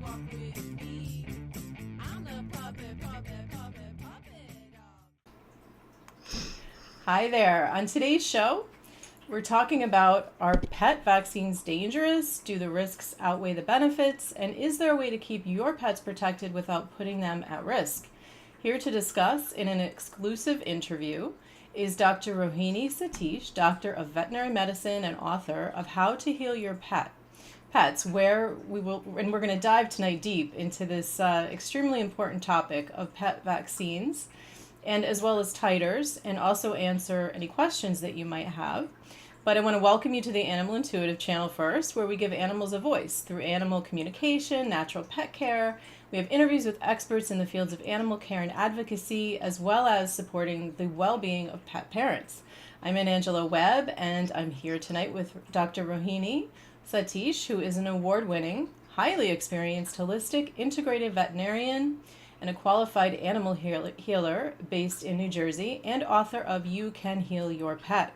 walk with me. I'm the puppet dog. Hi there. On today's show, we're talking about, are pet vaccines dangerous? Do the risks outweigh the benefits? And is there a way to keep your pets protected without putting them at risk? Here to discuss in an exclusive interview is Dr. Rohini Sathish, Doctor of Veterinary Medicine and author of How to Heal Your Pets, where we're going to dive tonight deep into this extremely important topic of pet vaccines, and as well as titers, and also answer any questions that you might have. But I want to welcome you to the Animal Intuitive channel first, where we give animals a voice through animal communication, natural pet care. We have interviews with experts in the fields of animal care and advocacy, as well as supporting the well-being of pet parents. I'm Angelo Webb, and I'm here tonight with Dr. Rohini Sathish, who is an award-winning, highly experienced holistic integrative veterinarian and a qualified animal healer based in New Jersey, and author of You Can Heal Your Pet.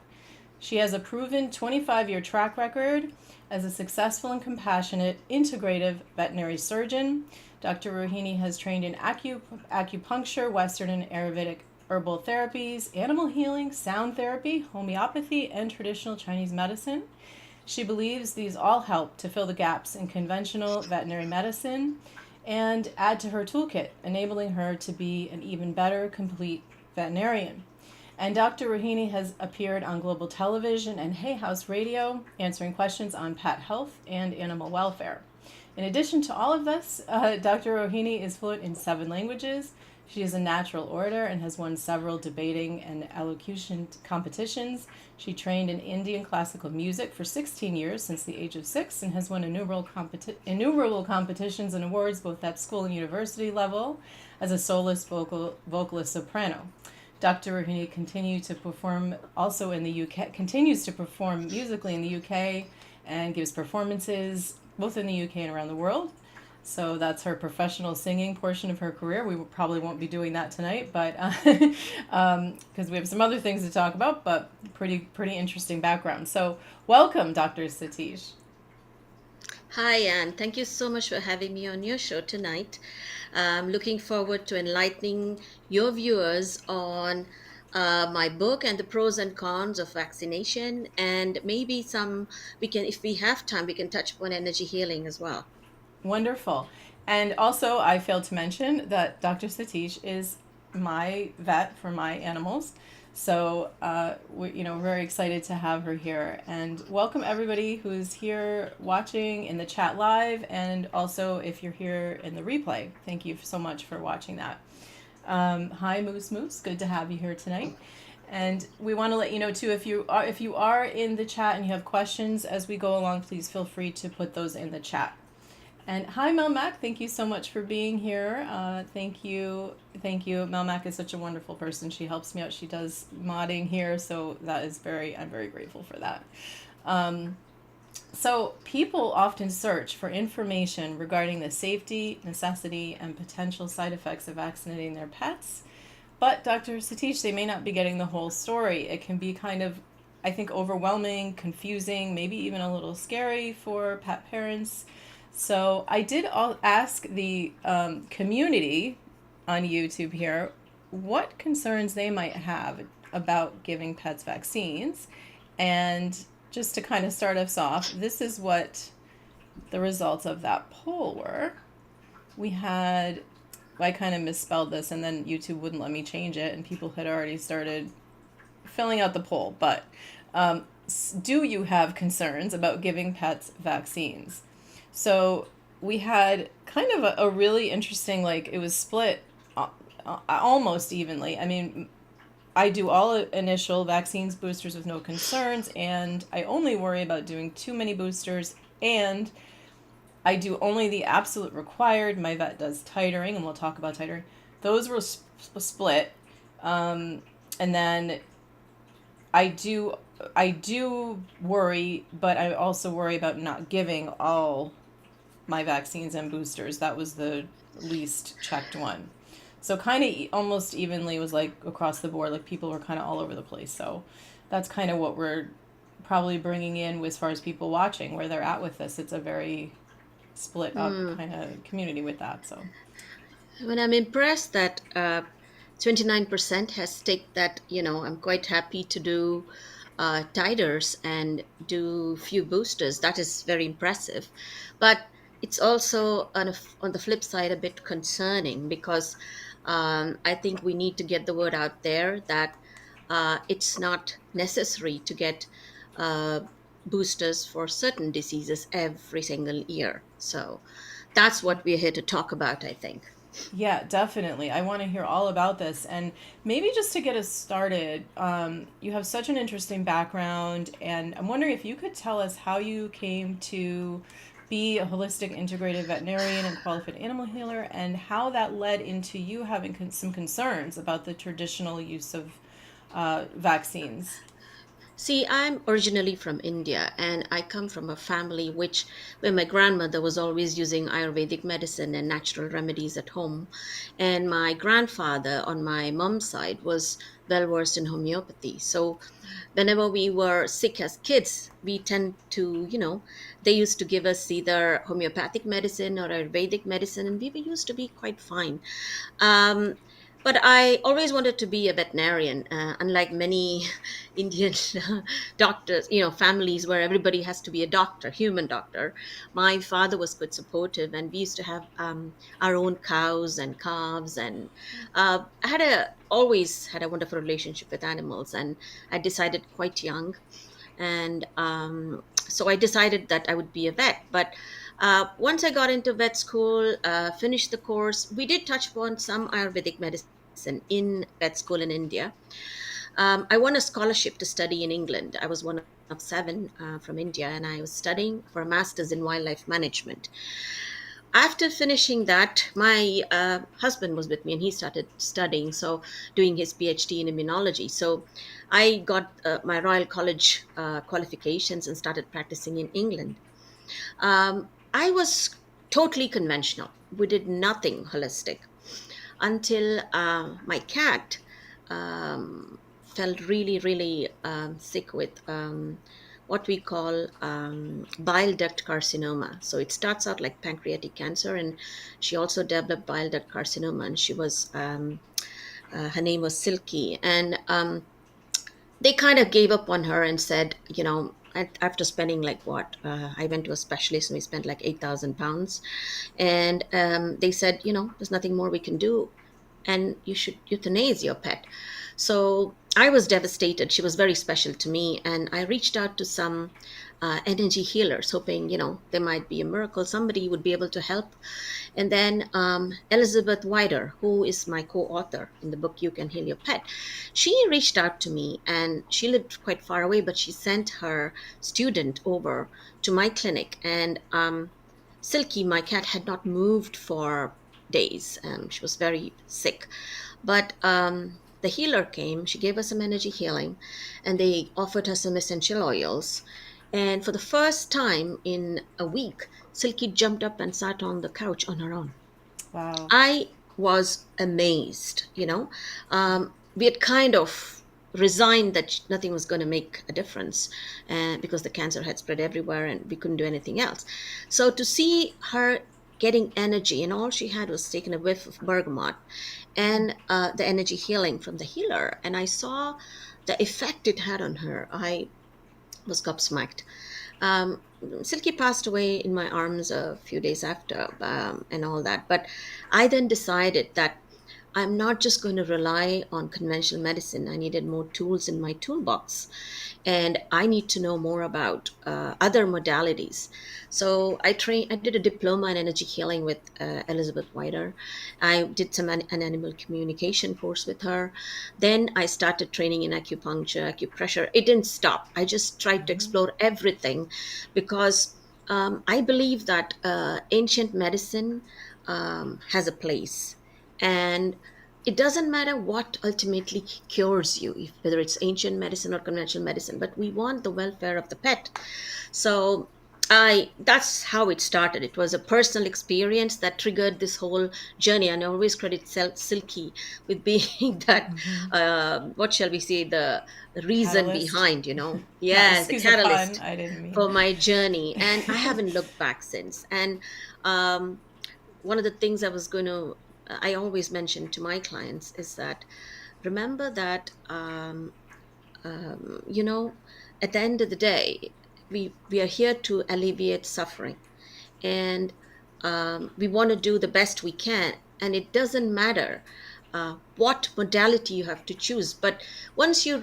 She has a proven 25-year track record as a successful and compassionate integrative veterinary surgeon. Dr. Rohini has trained in acupuncture, Western and Ayurvedic herbal therapies, animal healing, sound therapy, homeopathy, and traditional Chinese medicine. She believes these all help to fill the gaps in conventional veterinary medicine and add to her toolkit, enabling her to be an even better, complete veterinarian. And Dr. Rohini has appeared on global television and Hay House Radio, answering questions on pet health and animal welfare. In addition to all of this, Dr. Rohini is fluent in 7 languages. She is a natural orator and has won several debating and elocution competitions. She trained in Indian classical music for 16 years, since the age of 6, and has won innumerable competitions and awards both at school and university level as a soloist vocalist soprano. Dr. Rohini continues to perform musically in the UK and gives performances both in the UK and around the world. So that's her professional singing portion of her career. We probably won't be doing that tonight, but because we have some other things to talk about, but pretty interesting background. So welcome, Dr. Sathish. Hi, Anne. Thank you so much for having me on your show tonight. I'm looking forward to enlightening your viewers on my book and the pros and cons of vaccination, and maybe if we have time, we can touch upon energy healing as well. Wonderful. And also, I failed to mention that Dr. Sathish is my vet for my animals. So, we're very excited to have her here. And welcome everybody who's here watching in the chat live, and also if you're here in the replay. Thank you so much for watching that. Hi, Moose. Good to have you here tonight. And we want to let you know too, if you are in the chat and you have questions as we go along, please feel free to put those in the chat. And hi, Melmac. Thank you so much for being here. Thank you. Melmac is such a wonderful person. She helps me out. She does modding here, so I'm very grateful for that. So people often search for information regarding the safety, necessity, and potential side effects of vaccinating their pets. But Dr. Sathish, they may not be getting the whole story. It can be kind of, I think, overwhelming, confusing, maybe even a little scary for pet parents. So I did ask the community on YouTube here what concerns they might have about giving pets vaccines. And just to kind of start us off, this is what the results of that poll were. I kind of misspelled this, and then YouTube wouldn't let me change it, and people had already started filling out the poll. But do you have concerns about giving pets vaccines? So we had kind of a really interesting, it was split almost evenly. I mean, I do all initial vaccines, boosters with no concerns, and I only worry about doing too many boosters, and I do only the absolute required. My vet does titering, and we'll talk about titering. Those were split. And then I do worry, but I also worry about not giving all my vaccines and boosters. That was the least checked one. So kind of almost evenly was across the board, people were kind of all over the place. So that's kind of what we're probably bringing in as far as people watching, where they're at with this. It's a very split up kind of community with that. So When I'm impressed that 29% has ticked that, I'm quite happy to do titers and do few boosters. That is very impressive. But it's also on the flip side a bit concerning because I think we need to get the word out there that it's not necessary to get uh, boosters for certain diseases every single year. So that's what we're here to talk about, I think. yeah, definitely. I want to hear all about this. And maybe just to get us started, you have such an interesting background, and I'm wondering if you could tell us how you came to be a holistic integrative veterinarian and qualified animal healer, and how that led into you having some concerns about the traditional use of vaccines. See, I'm originally from India and I come from a family where my grandmother was always using Ayurvedic medicine and natural remedies at home. And my grandfather on my mom's side was well versed in homeopathy. So whenever we were sick as kids, we tend to, they used to give us either homeopathic medicine or Ayurvedic medicine, and we used to be quite fine. Um, but I always wanted to be a veterinarian, unlike many Indian doctors, families where everybody has to be a doctor, human doctor. My father was quite supportive, and we used to have our own cows and calves, and I always had a wonderful relationship with animals, and I decided quite young, and so I decided that I would be a vet. But once I got into vet school, finished the course, we did touch upon some Ayurvedic medicine in vet school in India. I won a scholarship to study in England. I was one of seven from India, and I was studying for a master's in wildlife management. After finishing that, my husband was with me and he started studying, so doing his PhD in immunology. So I got my Royal College qualifications and started practicing in England. I was totally conventional. We did nothing holistic until my cat felt really, really sick with what we call bile duct carcinoma. So it starts out like pancreatic cancer, and she also developed bile duct carcinoma. And her name was Silky, and they kind of gave up on her and said, after spending like what I went to a specialist and we spent like £8,000, and they said, there's nothing more we can do, and you should euthanize your pet. So I was devastated. She was very special to me, and I reached out to some energy healers, hoping there might be a miracle, somebody would be able to help. And then Elizabeth Wider, who is my co-author in the book You Can Heal Your Pet, she reached out to me, and she lived quite far away, but she sent her student over to my clinic. And Silky, my cat, had not moved for days. She was very sick. But the healer came, she gave us some energy healing, and they offered her some essential oils. And for the first time in a week, Silky jumped up and sat on the couch on her own. Wow. I was amazed, we had kind of resigned that nothing was going to make a difference because the cancer had spread everywhere and we couldn't do anything else. So to see her getting energy, and all she had was taken a whiff of bergamot and the energy healing from the healer, and I saw the effect it had on her, I was gobsmacked. Um, Silky passed away in my arms a few days after, and all that. But I then decided that I'm not just going to rely on conventional medicine. I needed more tools in my toolbox, and I need to know more about other modalities. So I did a diploma in energy healing with Elizabeth Wider. I did an animal communication course with her. Then I started training in acupuncture, acupressure. It didn't stop. I just tried to explore everything because I believe that ancient medicine has a place, and it doesn't matter what ultimately cures you, whether it's ancient medicine or conventional medicine, but we want the welfare of the pet. So That's how it started. It was a personal experience that triggered this whole journey, and I always credit Silky with being that, Hmm. what shall we say, the reason Catalyst. behind, Not yes, the excuse the pun. catalyst I didn't mean. for my journey. And I haven't looked back since. And um, one of the things I always mention to my clients is that remember that, um, you know, at the end of the day, we are here to alleviate suffering, and we want to do the best we can. And it doesn't matter what modality you have to choose. But once you've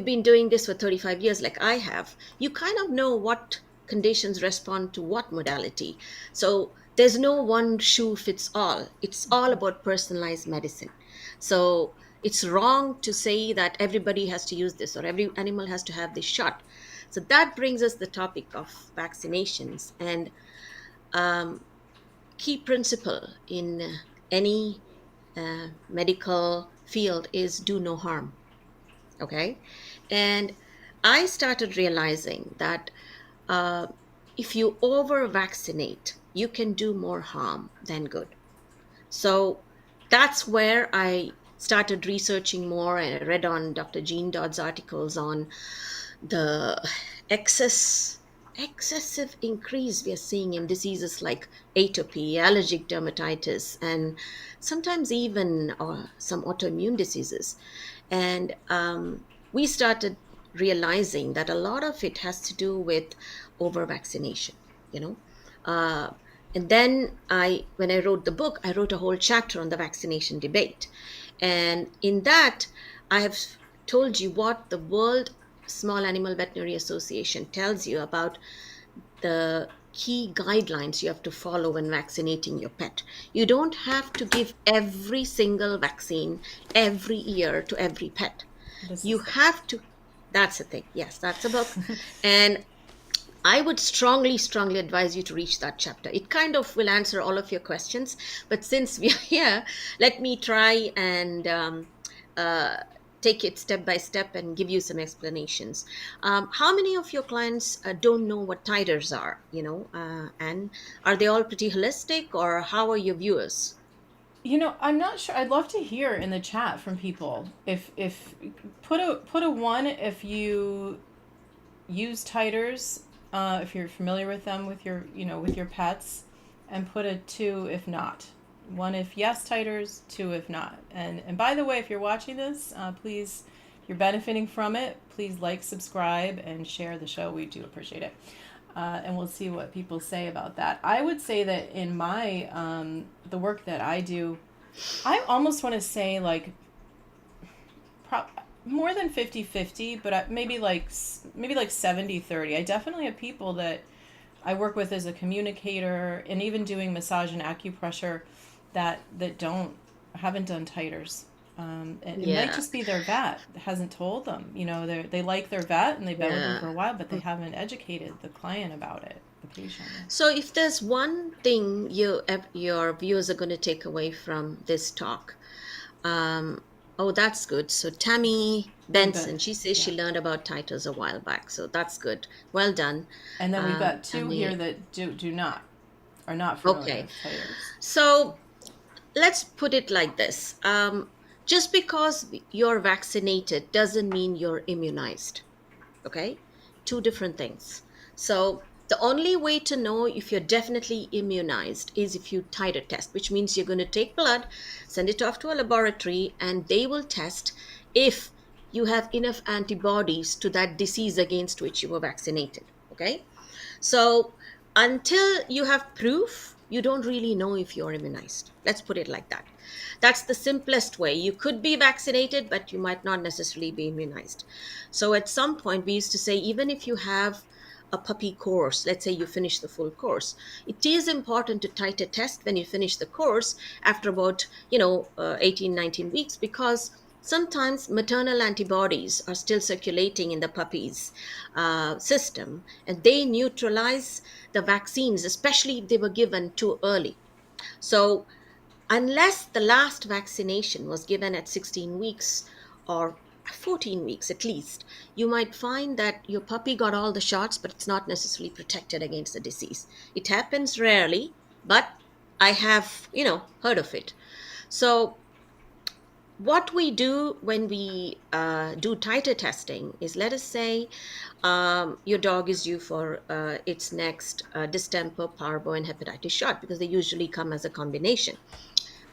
been doing this for 35 years, like I have, you kind of know what conditions respond to what modality. So there's no one shoe fits all. It's all about personalized medicine. So it's wrong to say that everybody has to use this or every animal has to have this shot. So that brings us the topic of vaccinations. And um, key principle in any medical field is do no harm. Okay. And I started realizing that uh, if you over vaccinate, you can do more harm than good. So that's where I started researching more, and I read on Dr. Jean Dodd's articles on the excess excessive increase we are seeing in diseases like atopy, allergic dermatitis, and sometimes even some autoimmune diseases. And we started realizing that a lot of it has to do with over vaccination, you know. Uh, and then when I wrote the book, I wrote a whole chapter on the vaccination debate. And in that, I have told you what the World Small Animal Veterinary Association tells you about the key guidelines you have to follow when vaccinating your pet. You don't have to give every single vaccine every year to every pet. This You is the. have to, that's the thing. Yes, that's a book. And I would strongly, strongly advise you to reach that chapter. It kind of will answer all of your questions. But since we are here, let me try and uh, take it step by step and give you some explanations. How many of your clients don't know what titers are, and are they all pretty holistic, or how are your viewers? I'm not sure. I'd love to hear in the chat from people. If put a one if you use titers, if you're familiar with them with your with your pets, and put a two if not. One if yes titers, two if not. And by the way, if you're watching this, please, if you're benefiting from it, please like, subscribe, and share the show. We do appreciate it. And we'll see what people say about that. I would say that in my the work that I do, I almost want to say like pro- more than 50-50, but maybe like 70-30. I definitely have people that I work with as a communicator and even doing massage and acupressure that haven't done titers. It might Yeah, just be their vet that hasn't told them. They like their vet and they've been with them yeah. for a while, but they haven't educated the client about it, the patient. So, if there's one thing your viewers are going to take away from this talk, oh, that's good. So Tammy We've got, Benson, she says yeah. she learned about titles a while back. So that's good. Well done, And then we've got two here Tammy. that are not familiar Okay, with titers. so let's put it like this. Just because you're vaccinated doesn't mean you're immunized. Okay, two different things. So the only way to know if you're definitely immunized is if you titer test, which means you're going to take blood, send it off to a laboratory, and they will test if you have enough antibodies to that disease against which you were vaccinated. Okay, so until you have proof, you don't really know if you're immunized. Let's put it like that. That's the simplest way. You could be vaccinated, but you might not necessarily be immunized. So at some point, we used to say, even if you have a puppy course, let's say you finish the full course, it is important to titer test when you finish the course after about 18, 19 weeks, because sometimes maternal antibodies are still circulating in the puppy's system, and they neutralize the vaccines, especially if they were given too early. So unless the last vaccination was given at 16 weeks or 14 weeks at least, you might find that your puppy got all the shots, but it's not necessarily protected against the disease. It happens rarely, but I have, heard of it. So what we do when we do titer testing is, let us say your dog is due for its next distemper, parvo, and hepatitis shot, because they usually come as a combination.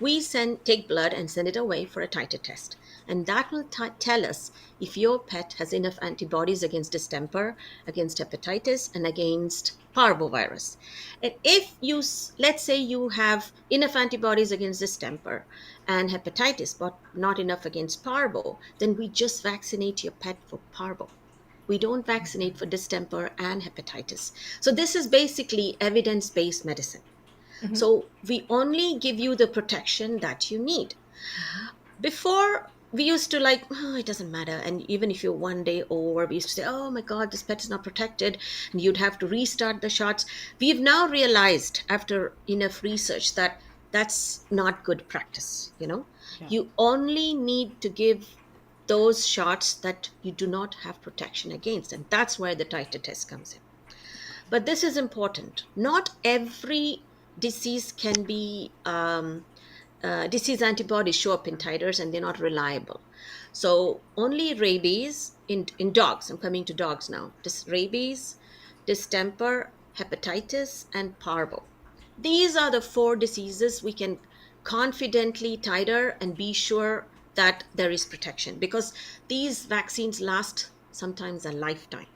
We take blood and send it away for a titer test, and that will tell us if your pet has enough antibodies against distemper, against hepatitis, and against parvovirus. And if let's say you have enough antibodies against distemper and hepatitis but not enough against parvo, then we just vaccinate your pet for parvo. We don't vaccinate for distemper and hepatitis. So this is basically evidence-based medicine. Mm-hmm. So we only give you the protection that you need. Mm-hmm. Before, we used to like, oh, it doesn't matter. And even if you're one day over, we used to say, oh my God, this pet is not protected. And you'd have to restart the shots. We've now realized after enough research that that's not good practice. Yeah. You only need to give those shots that you do not have protection against. And that's where the titer test comes in. But this is important. Not every disease can be disease antibodies show up in titers, and they're not reliable. So only rabies in dogs. I'm coming to dogs now. Rabies, distemper, hepatitis, and parvo. These are the 4 diseases we can confidently titer and be sure that there is protection, because these vaccines last sometimes a lifetime.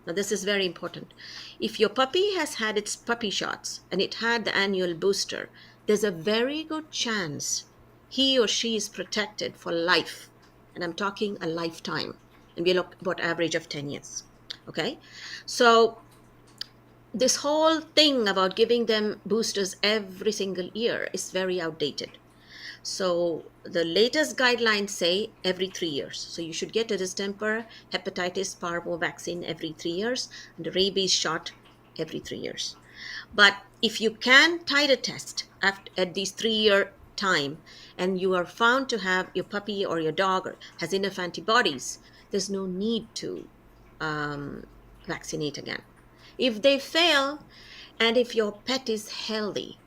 Now, this is very important. If your puppy has had its puppy shots and it had the annual booster, there's a very good chance he or she is protected for life. And I'm talking a lifetime. And we look about average of 10 years. Okay? So this whole thing about giving them boosters every single year is very outdated. So the latest guidelines say every 3 years. So you should get a distemper, hepatitis, parvo vaccine every 3 years, and a rabies shot every 3 years. But if you can titer test at these 3 year time, and you are found to have your puppy or your dog has enough antibodies, there's no need to um, vaccinate again. If they fail, and if your pet is healthy,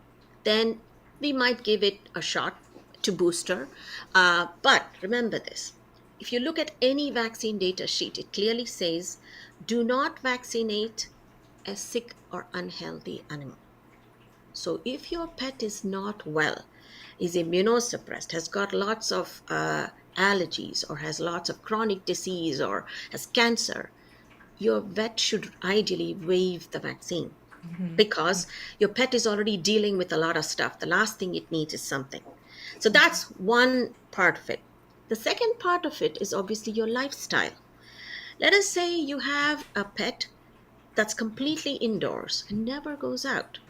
then we might give it a shot to booster. But remember this, if you look at any vaccine data sheet, it clearly says do not vaccinate a sick or unhealthy animal. So if your pet is not well, is immunosuppressed, has got lots of allergies, or has lots of chronic disease, or has cancer, your vet should ideally waive the vaccine, Mm-hmm. because your pet is already dealing with a lot of stuff. The last thing it needs is something. So that's one part of it. The second part of it is obviously your lifestyle. Let us say you have a pet that's completely indoors and never goes out.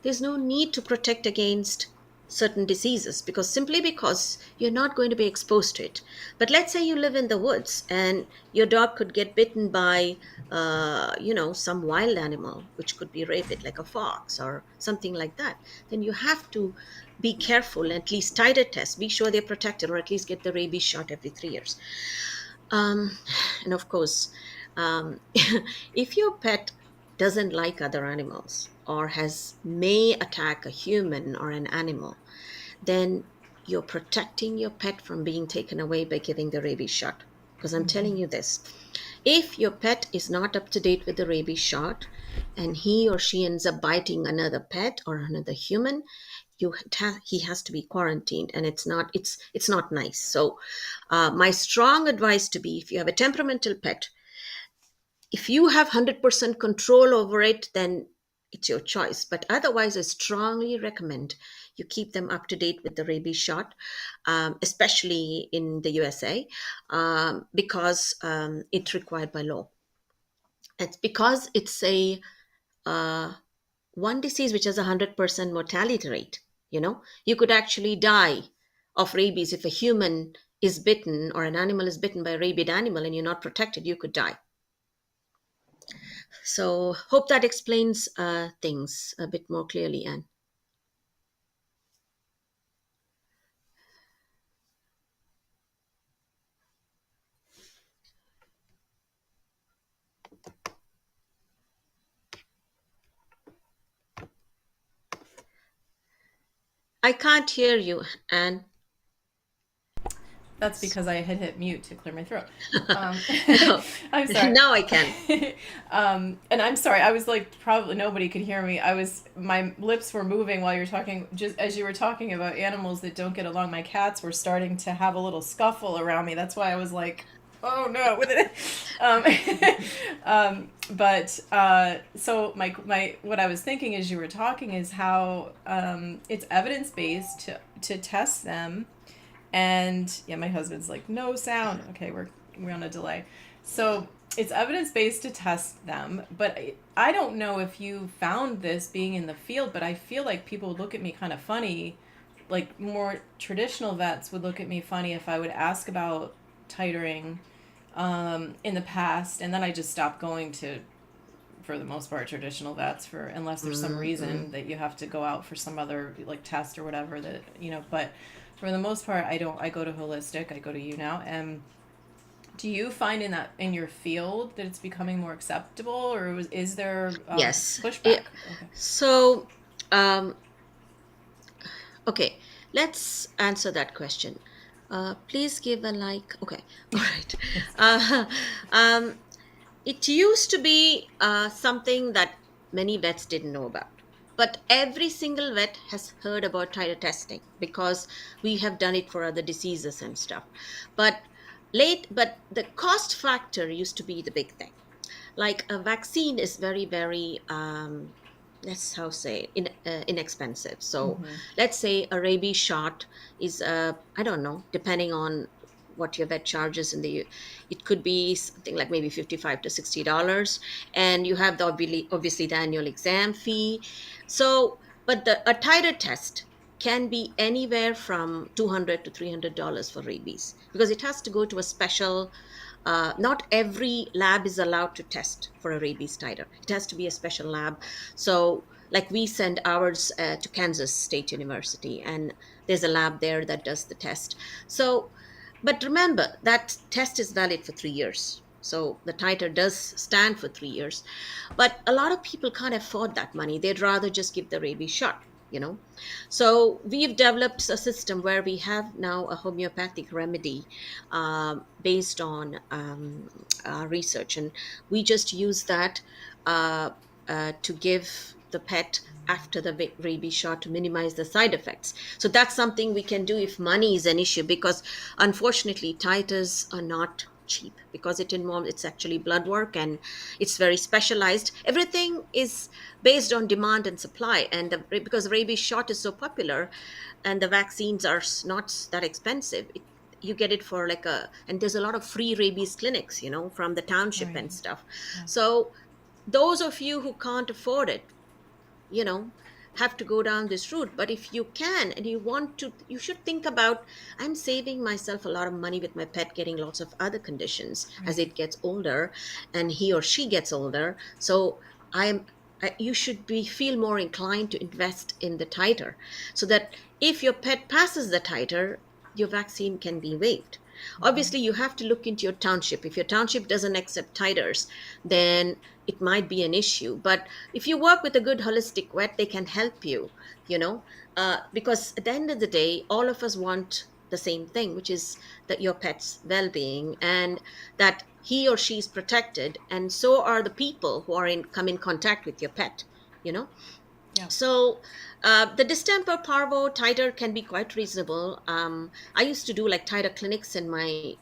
There's no need to protect against certain diseases, because simply because you're not going to be exposed to it. But let's say you live in the woods and your dog could get bitten by some wild animal, which could be rabid, like a fox or something like that. Then you have to be careful and at least titer test, be sure they're protected, or at least get the rabies shot every 3 years. um, and of course, if your pet doesn't like other animals, or may attack a human or an animal, then you're protecting your pet from being taken away by giving the rabies shot. Because I'm telling Mm-hmm. you this, if your pet is not up to date with the rabies shot, and he or she ends up biting another pet or another human, he has to be quarantined, and it's not nice. So my strong advice to be, if you have a temperamental pet, if you have 100% control over it, then it's your choice. But otherwise, I strongly recommend you keep them up to date with the rabies shot, especially in the USA, because it's required by law. It's because it's a uh, one disease which has a 100% mortality rate. You could actually die of rabies if a human is bitten, or an animal is bitten by a rabid animal, and you're not protected, you could die. So hope that explains things a bit more clearly, Anne. I can't hear you, and That's because I had hit mute to clear my throat. I'm sorry. now I can. And I'm sorry. I was like, probably nobody could hear me. My lips were moving while you were talking. Just as you were talking about animals that don't get along, my cats were starting to have a little scuffle around me. That's why I was like, oh no. So what I was thinking as you were talking is how it's evidence based to test them. And yeah, my husband's like, no sound. Okay, we're on a delay. So it's evidence based to test them, but I don't know if you found this being in the field, but I feel like people would look at me kind of funny. Like more traditional vets would look at me funny if I would ask about titering in the past, and then I just stopped going to, for the most part, traditional vets unless there's some reason that you have to go out for some other like test or whatever that but for the most part, I go to holistic. I go to you now. And do you find in your field that it's becoming more acceptable, or is there Yes. pushback? So, okay, let's answer that question. Please give a like. Okay, all right. It used to be something that many vets didn't know about. But every single vet has heard about titer testing because we have done it for other diseases and stuff. But the cost factor used to be the big thing. Like a vaccine is very, very let's how say inexpensive. So let's say a rabies shot is I don't know, depending on what your vet charges it could be something like maybe $55 to $60, and you have the obviously the annual exam fee. So but a titer test can be anywhere from $200 to $300 for rabies, because it has to go to a special not every lab is allowed to test for a rabies titer. It has to be a special lab. So like we send ours to Kansas State University, and there's a lab there that does the test. So but remember, that test is valid for 3 years. So the titer does stand for 3 years. But a lot of people can't afford that money. They'd rather just give the rabies shot. So we've developed a system where we have now a homeopathic remedy based on research. And we just use that to give the pet after the rabies shot to minimize the side effects. So that's something we can do if money is an issue, because unfortunately titers are not cheap, because it's actually blood work and it's very specialized. Everything is based on demand and supply, and because the rabies shot is so popular and the vaccines are not that expensive, you get it for and there's a lot of free rabies clinics from the township and stuff. So those of you who can't afford it, have to go down this route. But if you can and you want to, you should think about, I'm saving myself a lot of money with my pet getting lots of other conditions as it gets older and he or she gets older. So you should feel more inclined to invest in the titer, so that if your pet passes the titer, your vaccine can be waived. Obviously, you have to look into your township. If your township doesn't accept titers, then it might be an issue. But if you work with a good holistic vet, they can help because at the end of the day, all of us want the same thing, which is that your pet's well-being and that he or she is protected, and so are the people who come in contact with your pet. So the distemper parvo titer can be quite reasonable. I used to do like titer clinics in my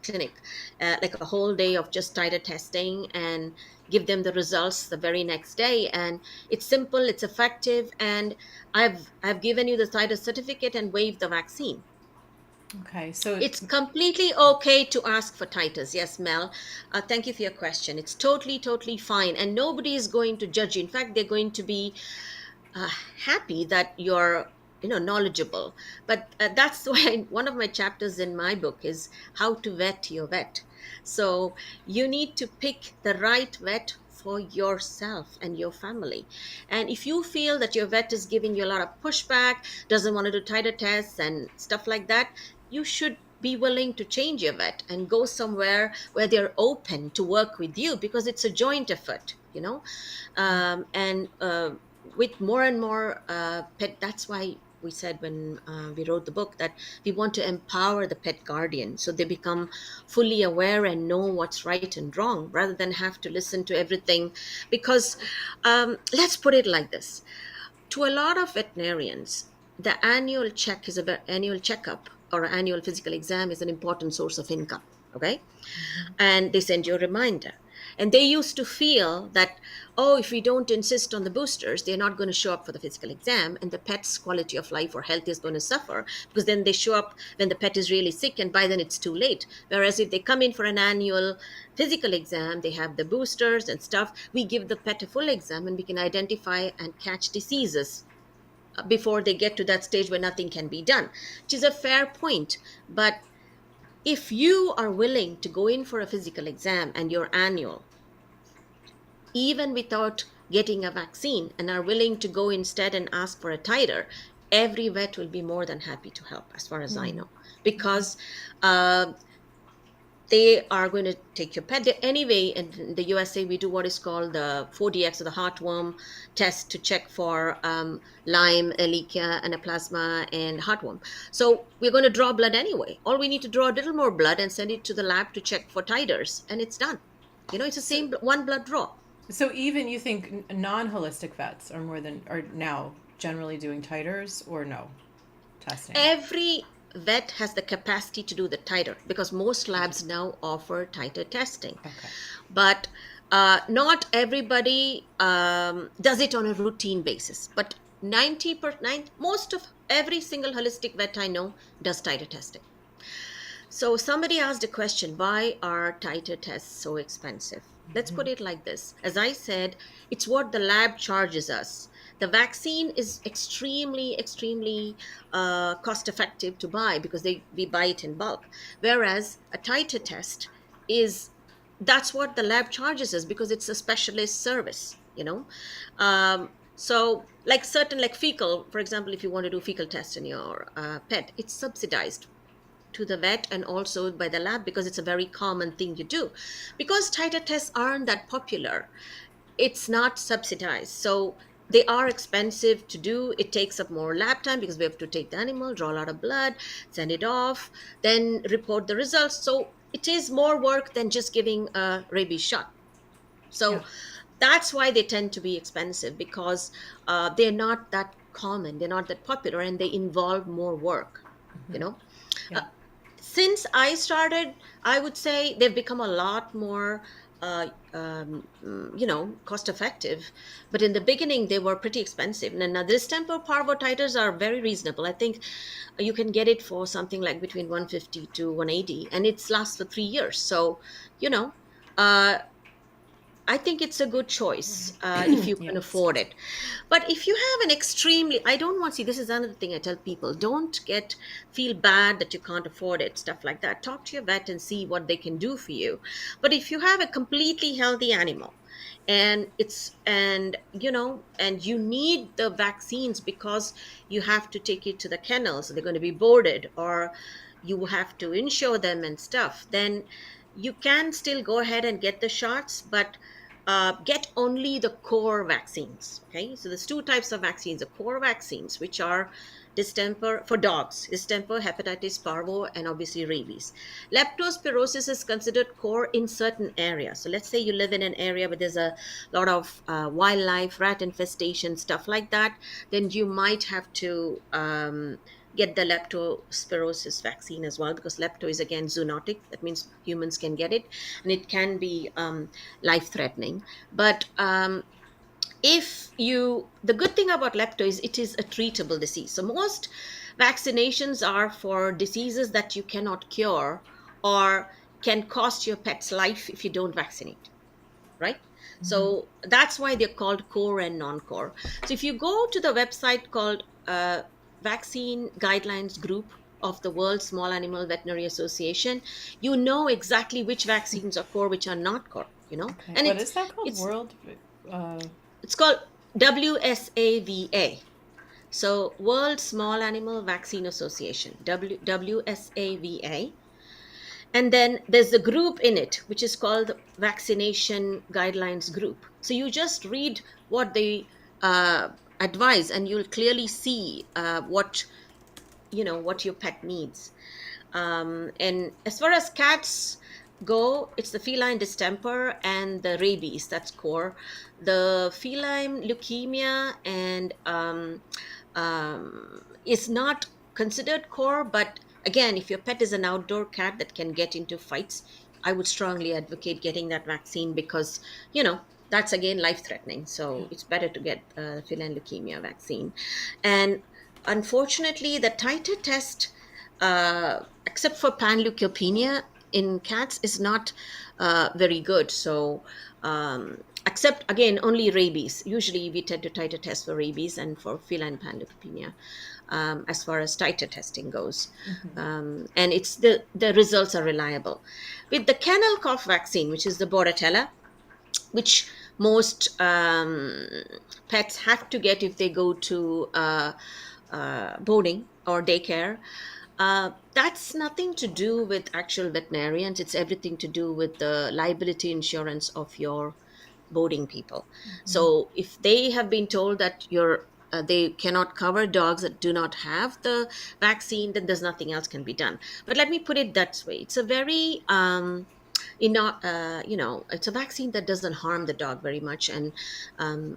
clinic, like a whole day of just titer testing and give them the results the very next day. And it's simple, it's effective, and I've given you the titer certificate and waived the vaccine. Okay, so it's completely okay to ask for titers. Yes, Mel. Thank you for your question. It's totally fine, and nobody is going to judge you. In fact, they're going to be happy that you're knowledgeable. But that's why one of my chapters in my book is how to vet your vet. So you need to pick the right vet for yourself and your family. And if you feel that your vet is giving you a lot of pushback, doesn't want to do titer tests and stuff like that, you should be willing to change your vet and go somewhere where they're open to work with you, because it's a joint effort. And with more and more pet, that's why we said when we wrote the book, that we want to empower the pet guardian so they become fully aware and know what's right and wrong rather than have to listen to everything. Because let's put it like this. To a lot of veterinarians, the annual checkup or annual physical exam is an important source of income. Okay. And they send you a reminder. And they used to feel that, oh, if we don't insist on the boosters, they're not going to show up for the physical exam, and the pet's quality of life or health is going to suffer because then they show up when the pet is really sick, and by then it's too late. Whereas if they come in for an annual physical exam, they have the boosters and stuff, we give the pet a full exam and we can identify and catch diseases before they get to that stage where nothing can be done, which is a fair point. But if you are willing to go in for a physical exam and your annual, even without getting a vaccine, and are willing to go instead and ask for a titer, every vet will be more than happy to help, as far as I know, because they are going to take your pet. Anyway, in the USA, we do what is called the 4DX, or the heartworm test, to check for Lyme, Ehrlichia, Anaplasma, and heartworm. So we're going to draw blood anyway. All we need to draw a little more blood and send it to the lab to check for titers, and it's done. It's the same one blood draw. So even you think non-holistic vets are now generally doing titers, or no testing? Every vet has the capacity to do the titer, because most labs now offer titer testing. Okay. But not everybody does it on a routine basis. But 90%, most of every single holistic vet I know does titer testing. So somebody asked a question, why are titer tests so expensive? Let's put it like this. As I said, it's what the lab charges us. The vaccine is extremely, extremely cost effective to buy because we buy it in bulk. Whereas a titer test that's what the lab charges us because it's a specialist service, So like fecal, for example, if you want to do fecal test in your pet, it's subsidized to the vet and also by the lab because it's a very common thing you do. Because titer tests aren't that popular, it's not subsidized. So they are expensive to do. It takes up more lab time because we have to take the animal, draw a lot of blood, send it off, then report the results. So it is more work than just giving a rabies shot. So that's why they tend to be expensive, because they're not that common, they're not that popular, and they involve more work, Since I started, I would say they've become a lot more cost effective. But in the beginning, they were pretty expensive. And now distemper parvo titers are very reasonable. I think you can get it for something like between 150 to 180, and it lasts for 3 years. So, I think it's a good choice if you can afford it. But if you have an this is another thing I tell people, don't feel bad that you can't afford it, stuff like that. Talk to your vet and see what they can do for you. But if you have a completely healthy animal and you need the vaccines because you have to take it to the kennels, they're going to be boarded, or you have to insure them and stuff, then you can still go ahead and get the shots, but get only the core vaccines. Okay, so there's two types of vaccines: the core vaccines, which are distemper for dogs, distemper, hepatitis, parvo, and obviously rabies. Leptospirosis is considered core in certain areas. So let's say you live in an area where there's a lot of wildlife, rat infestation, stuff like that, then you might have to get the leptospirosis vaccine as well, because lepto is again zoonotic. That means humans can get it, and it can be life-threatening. But the good thing about lepto is it is a treatable disease. So most vaccinations are for diseases that you cannot cure or can cost your pet's life if you don't vaccinate, right? So that's why they're called core and non-core. So if you go to the website called Vaccine Guidelines Group of the World Small Animal Veterinary Association, you know exactly which vaccines are core, which are not core, Okay. And what is that called? It's called WSAVA. So World Small Animal Vaccine Association, WSAVA. And then there's a group in it, which is called Vaccination Guidelines Group. So you just read what the advise, and you'll clearly see what your pet needs. And as far as cats go, it's the feline distemper and the rabies that's core. The feline leukemia and is not considered core, but again, if your pet is an outdoor cat that can get into fights, I would strongly advocate getting that vaccine, because that's again life threatening. So it's better to get feline leukemia vaccine. And unfortunately, the titer test, except for panleukopenia in cats, is not very good. So, except again, only rabies. Usually, we tend to titer test for rabies and for feline panleukopenia, as far as titer testing goes. And it's the results are reliable. With the kennel cough vaccine, which is the Bordetella, which most pets have to get if they go to boarding or daycare. That's nothing to do with actual veterinarians. It's everything to do with the liability insurance of your boarding people. So if they have been told that they cannot cover dogs that do not have the vaccine, then there's nothing else can be done. But let me put it that way: it's a very it's a vaccine that doesn't harm the dog very much, and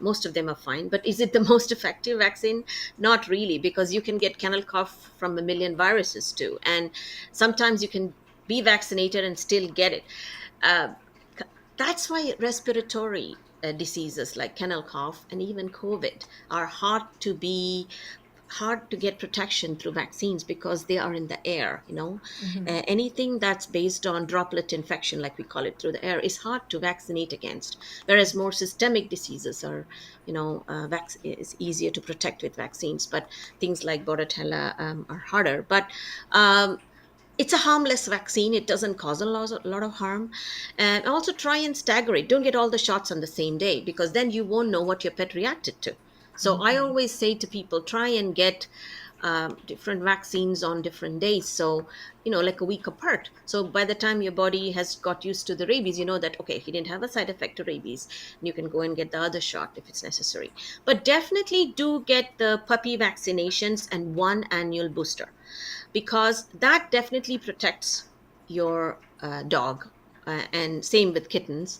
most of them are fine. But is it the most effective vaccine? Not really, because you can get kennel cough from a million viruses too, and sometimes you can be vaccinated and still get it. Uh, that's why respiratory diseases like kennel cough and even COVID are hard to get protection through vaccines, because they are in the air. Anything that's based on droplet infection, like we call it, through the air, is hard to vaccinate against, whereas more systemic diseases are is easier to protect with vaccines. But things like Bordetella are harder. But it's a harmless vaccine. It doesn't cause a lot of harm. And also try and stagger it. Don't get all the shots on the same day, because then you won't know what your pet reacted to. So I always say to people, try and get different vaccines on different days. So, like a week apart. So by the time your body has got used to the rabies, you know that, okay, he didn't have a side effect to rabies, and you can go and get the other shot if it's necessary. But definitely do get the puppy vaccinations and one annual booster, because that definitely protects your dog. And same with kittens.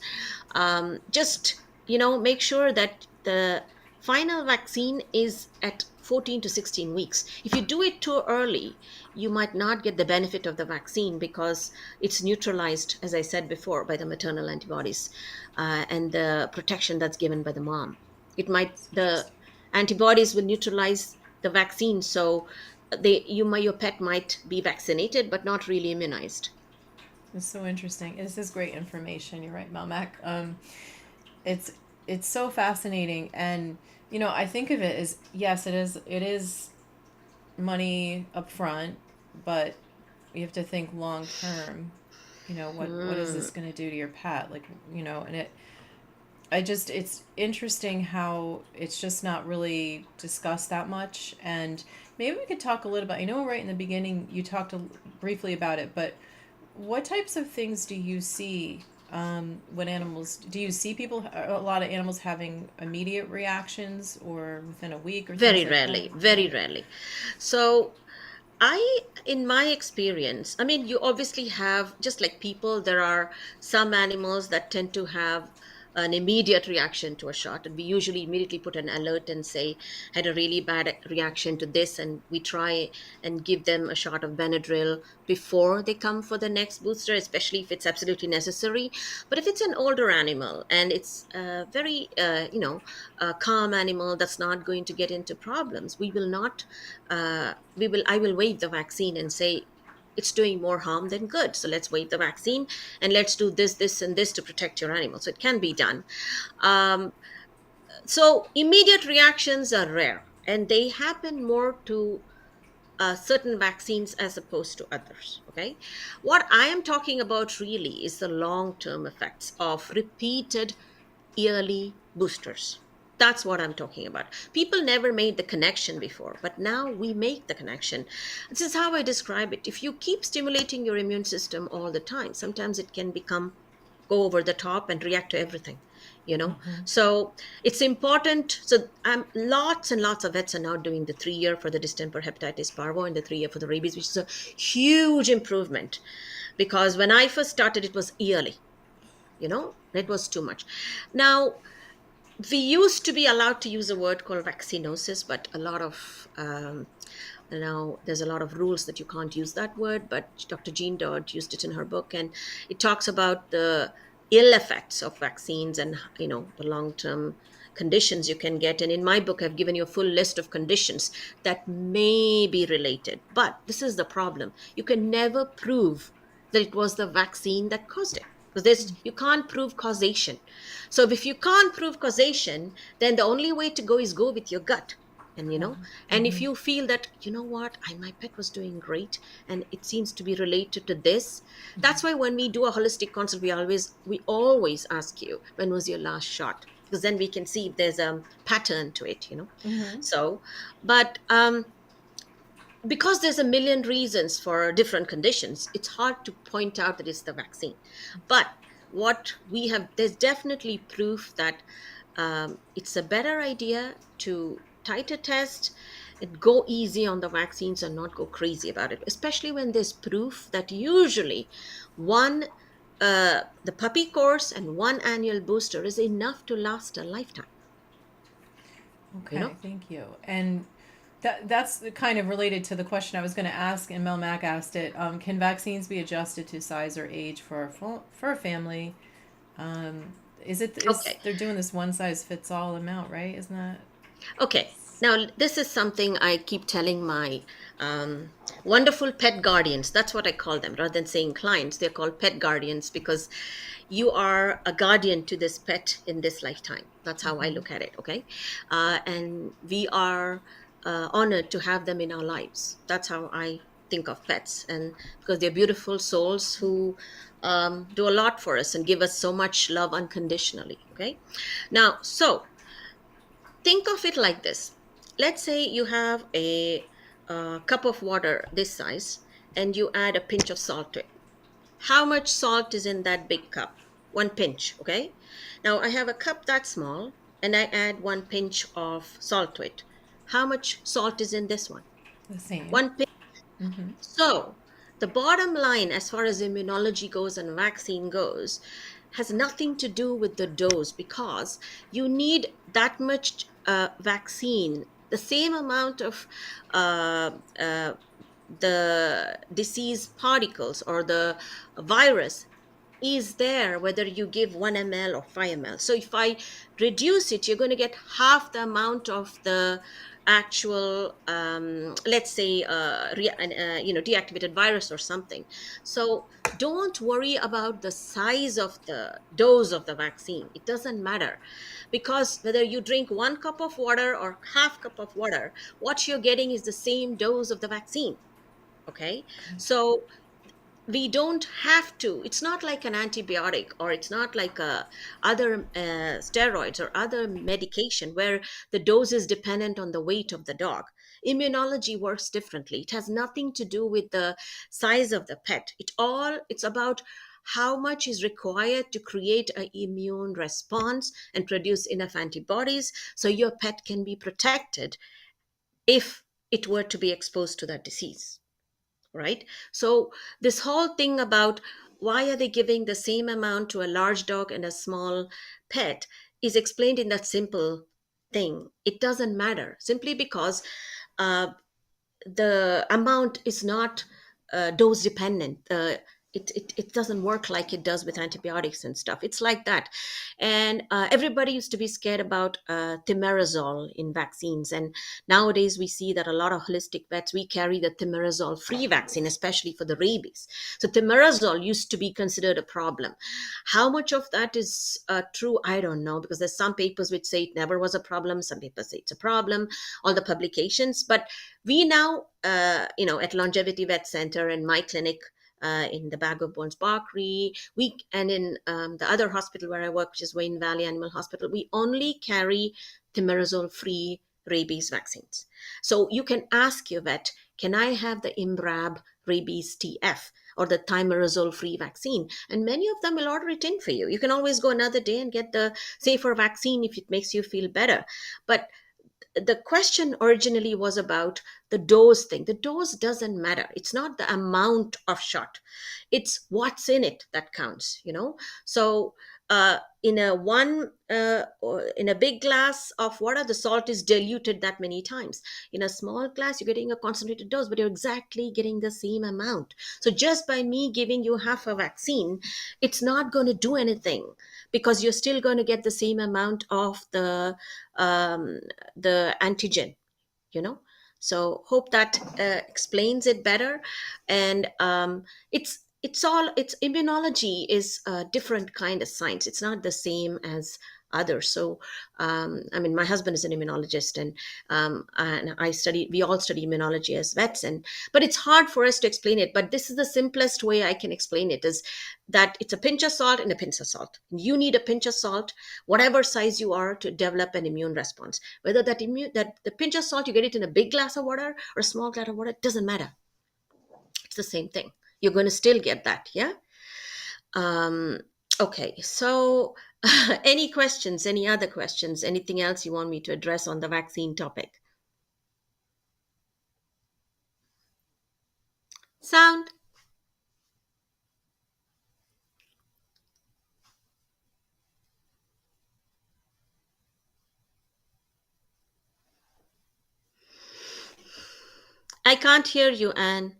Just make sure that the final vaccine is at 14 to 16 weeks. If you do it too early, you might not get the benefit of the vaccine, because it's neutralized, as I said before, by the maternal antibodies and the protection that's given by the mom. The antibodies will neutralize the vaccine, so your pet might be vaccinated but not really immunized. It's so interesting. This is great information. You're right, Melmac. It's so fascinating, and I think of it as, yes, it is money up front, but you have to think long term. What is this going to do to your pet? Like, and it's interesting how it's just not really discussed that much. And maybe we could talk a little about, right in the beginning you talked briefly about it, but what types of things do you see when do you see a lot of animals having immediate reactions or within a week or Very things like rarely, that? very rarely. So in my experience, I mean, you obviously have, just like people, there are some animals that tend to have an immediate reaction to a shot. And we usually immediately put an alert and say, had a really bad reaction to this. And we try and give them a shot of Benadryl before they come for the next booster, especially if it's absolutely necessary. But if it's an older animal and it's a very, calm animal that's not going to get into problems, we will not, I will waive the vaccine and say, it's doing more harm than good. So let's waive the vaccine and let's do this, this, and this to protect your animal. So it can be done. Um, so immediate reactions are rare, and they happen more to certain vaccines as opposed to others. Okay. What I am talking about really is the long term effects of repeated yearly boosters. That's what I'm talking about. People never made the connection before, but now we make the connection. This is how I describe it. If you keep stimulating your immune system all the time, sometimes it can go over the top and react to everything. So it's important. So lots and lots of vets are now doing the 3-year for the distemper hepatitis parvo and the 3-year for the rabies, which is a huge improvement, because when I first started it was yearly. It was too much. Now, we used to be allowed to use a word called vaccinosis, but a lot of now there's a lot of rules that you can't use that word, but Dr. Jean Dodd used it in her book, and it talks about the ill effects of vaccines and the long-term conditions you can get. And in my book I've given you a full list of conditions that may be related, but this is the problem: you can never prove that it was the vaccine that caused it, because you can't prove causation. So if you can't prove causation, then the only way to go is go with your gut. And if you feel that, what, my pet was doing great and it seems to be related to this, that's why when we do a holistic consult, we always ask you, when was your last shot? Because then we can see if there's a pattern to it. So, but because there's a million reasons for different conditions, it's hard to point out that it's the vaccine. But what we have, there's definitely proof that it's a better idea to titer test and go easy on the vaccines and not go crazy about it, especially when there's proof that usually the puppy course and one annual booster is enough to last a lifetime. Okay, thank you. And that's kind of related to the question I was going to ask, and Mel Mack asked it. Can vaccines be adjusted to size or age for a family? They're doing this one size fits all amount, right? Isn't that? Okay. Now, this is something I keep telling my wonderful pet guardians. That's what I call them. Rather than saying clients, they're called pet guardians, because you are a guardian to this pet in this lifetime. That's how I look at it, okay? And we are honored to have them in our lives. That's how I think of pets, and because they're beautiful souls who do a lot for us and give us so much love unconditionally, okay? Now, so think of it like this. Let's say you have a cup of water this size and you add a pinch of salt to it. How much salt is in that big cup? 1 pinch, okay? Now I have a cup that small and I add 1 pinch of salt to it. How much salt is in this one? The same. 1 pinch. So the bottom line, as far as immunology goes and vaccine goes, has nothing to do with the dose, because you need that much vaccine, the same amount of the disease particles or the virus is there whether you give 1 ml or 5 ml. So if I reduce it, you're going to get half the amount of the actual let's say deactivated virus or something. So don't worry about the size of the dose of the vaccine. It doesn't matter, because whether you drink 1 cup of water or half cup of water, what you're getting is the same dose of the vaccine. Okay. So we don't have to, it's not like an antibiotic, or it's not like other steroids or other medication where the dose is dependent on the weight of the dog. Immunology works differently. It has nothing to do with the size of the pet. It's about how much is required to create an immune response and produce enough antibodies so your pet can be protected if it were to be exposed to that disease. Right? So this whole thing about why are they giving the same amount to a large dog and a small pet is explained in that simple thing. It doesn't matter, simply because uh, the amount is not dose dependent. It doesn't work like it does with antibiotics and stuff. It's like that. And everybody used to be scared about thimerosal in vaccines. And nowadays we see that a lot of holistic vets, we carry the thimerosal free vaccine, especially for the rabies. So thimerosal used to be considered a problem. How much of that is true? I don't know, because there's some papers which say it never was a problem. Some papers say it's a problem, all the publications. But we now, at Longevity Vet Center and my clinic in the Bag of Bones Barkery, and in the other hospital where I work, which is Wayne Valley Animal Hospital, we only carry thimerosal-free rabies vaccines. So you can ask your vet, can I have the Imbrab rabies TF? or the thimerosal-free vaccine, and many of them will order it in for you. You can always go another day and get the safer vaccine if it makes you feel better. But the question originally was about the dose thing. The dose doesn't matter. It's not the amount of shot. It's what's in it that counts, So in a or in a big glass of water, the salt is diluted that many times. In a small glass, you're getting a concentrated dose, but you're exactly getting the same amount. So just by me giving you half a vaccine, it's not going to do anything, because you're still going to get the same amount of um, the antigen, you know so hope that explains it better. And it's immunology is a different kind of science. It's not the same as others. So I mean, my husband is an immunologist, and we all study immunology as vets, but it's hard for us to explain it. But this is the simplest way I can explain it, is that it's a pinch of salt and a pinch of salt. You need a pinch of salt, whatever size you are, to develop an immune response. Whether that the pinch of salt, you get it in a big glass of water or a small glass of water, it doesn't matter. It's the same thing. You're going to still get that. Yeah. um okay, so any questions, any other questions, anything else you want me to address on the vaccine topic? Sound? I can't hear you, Anne.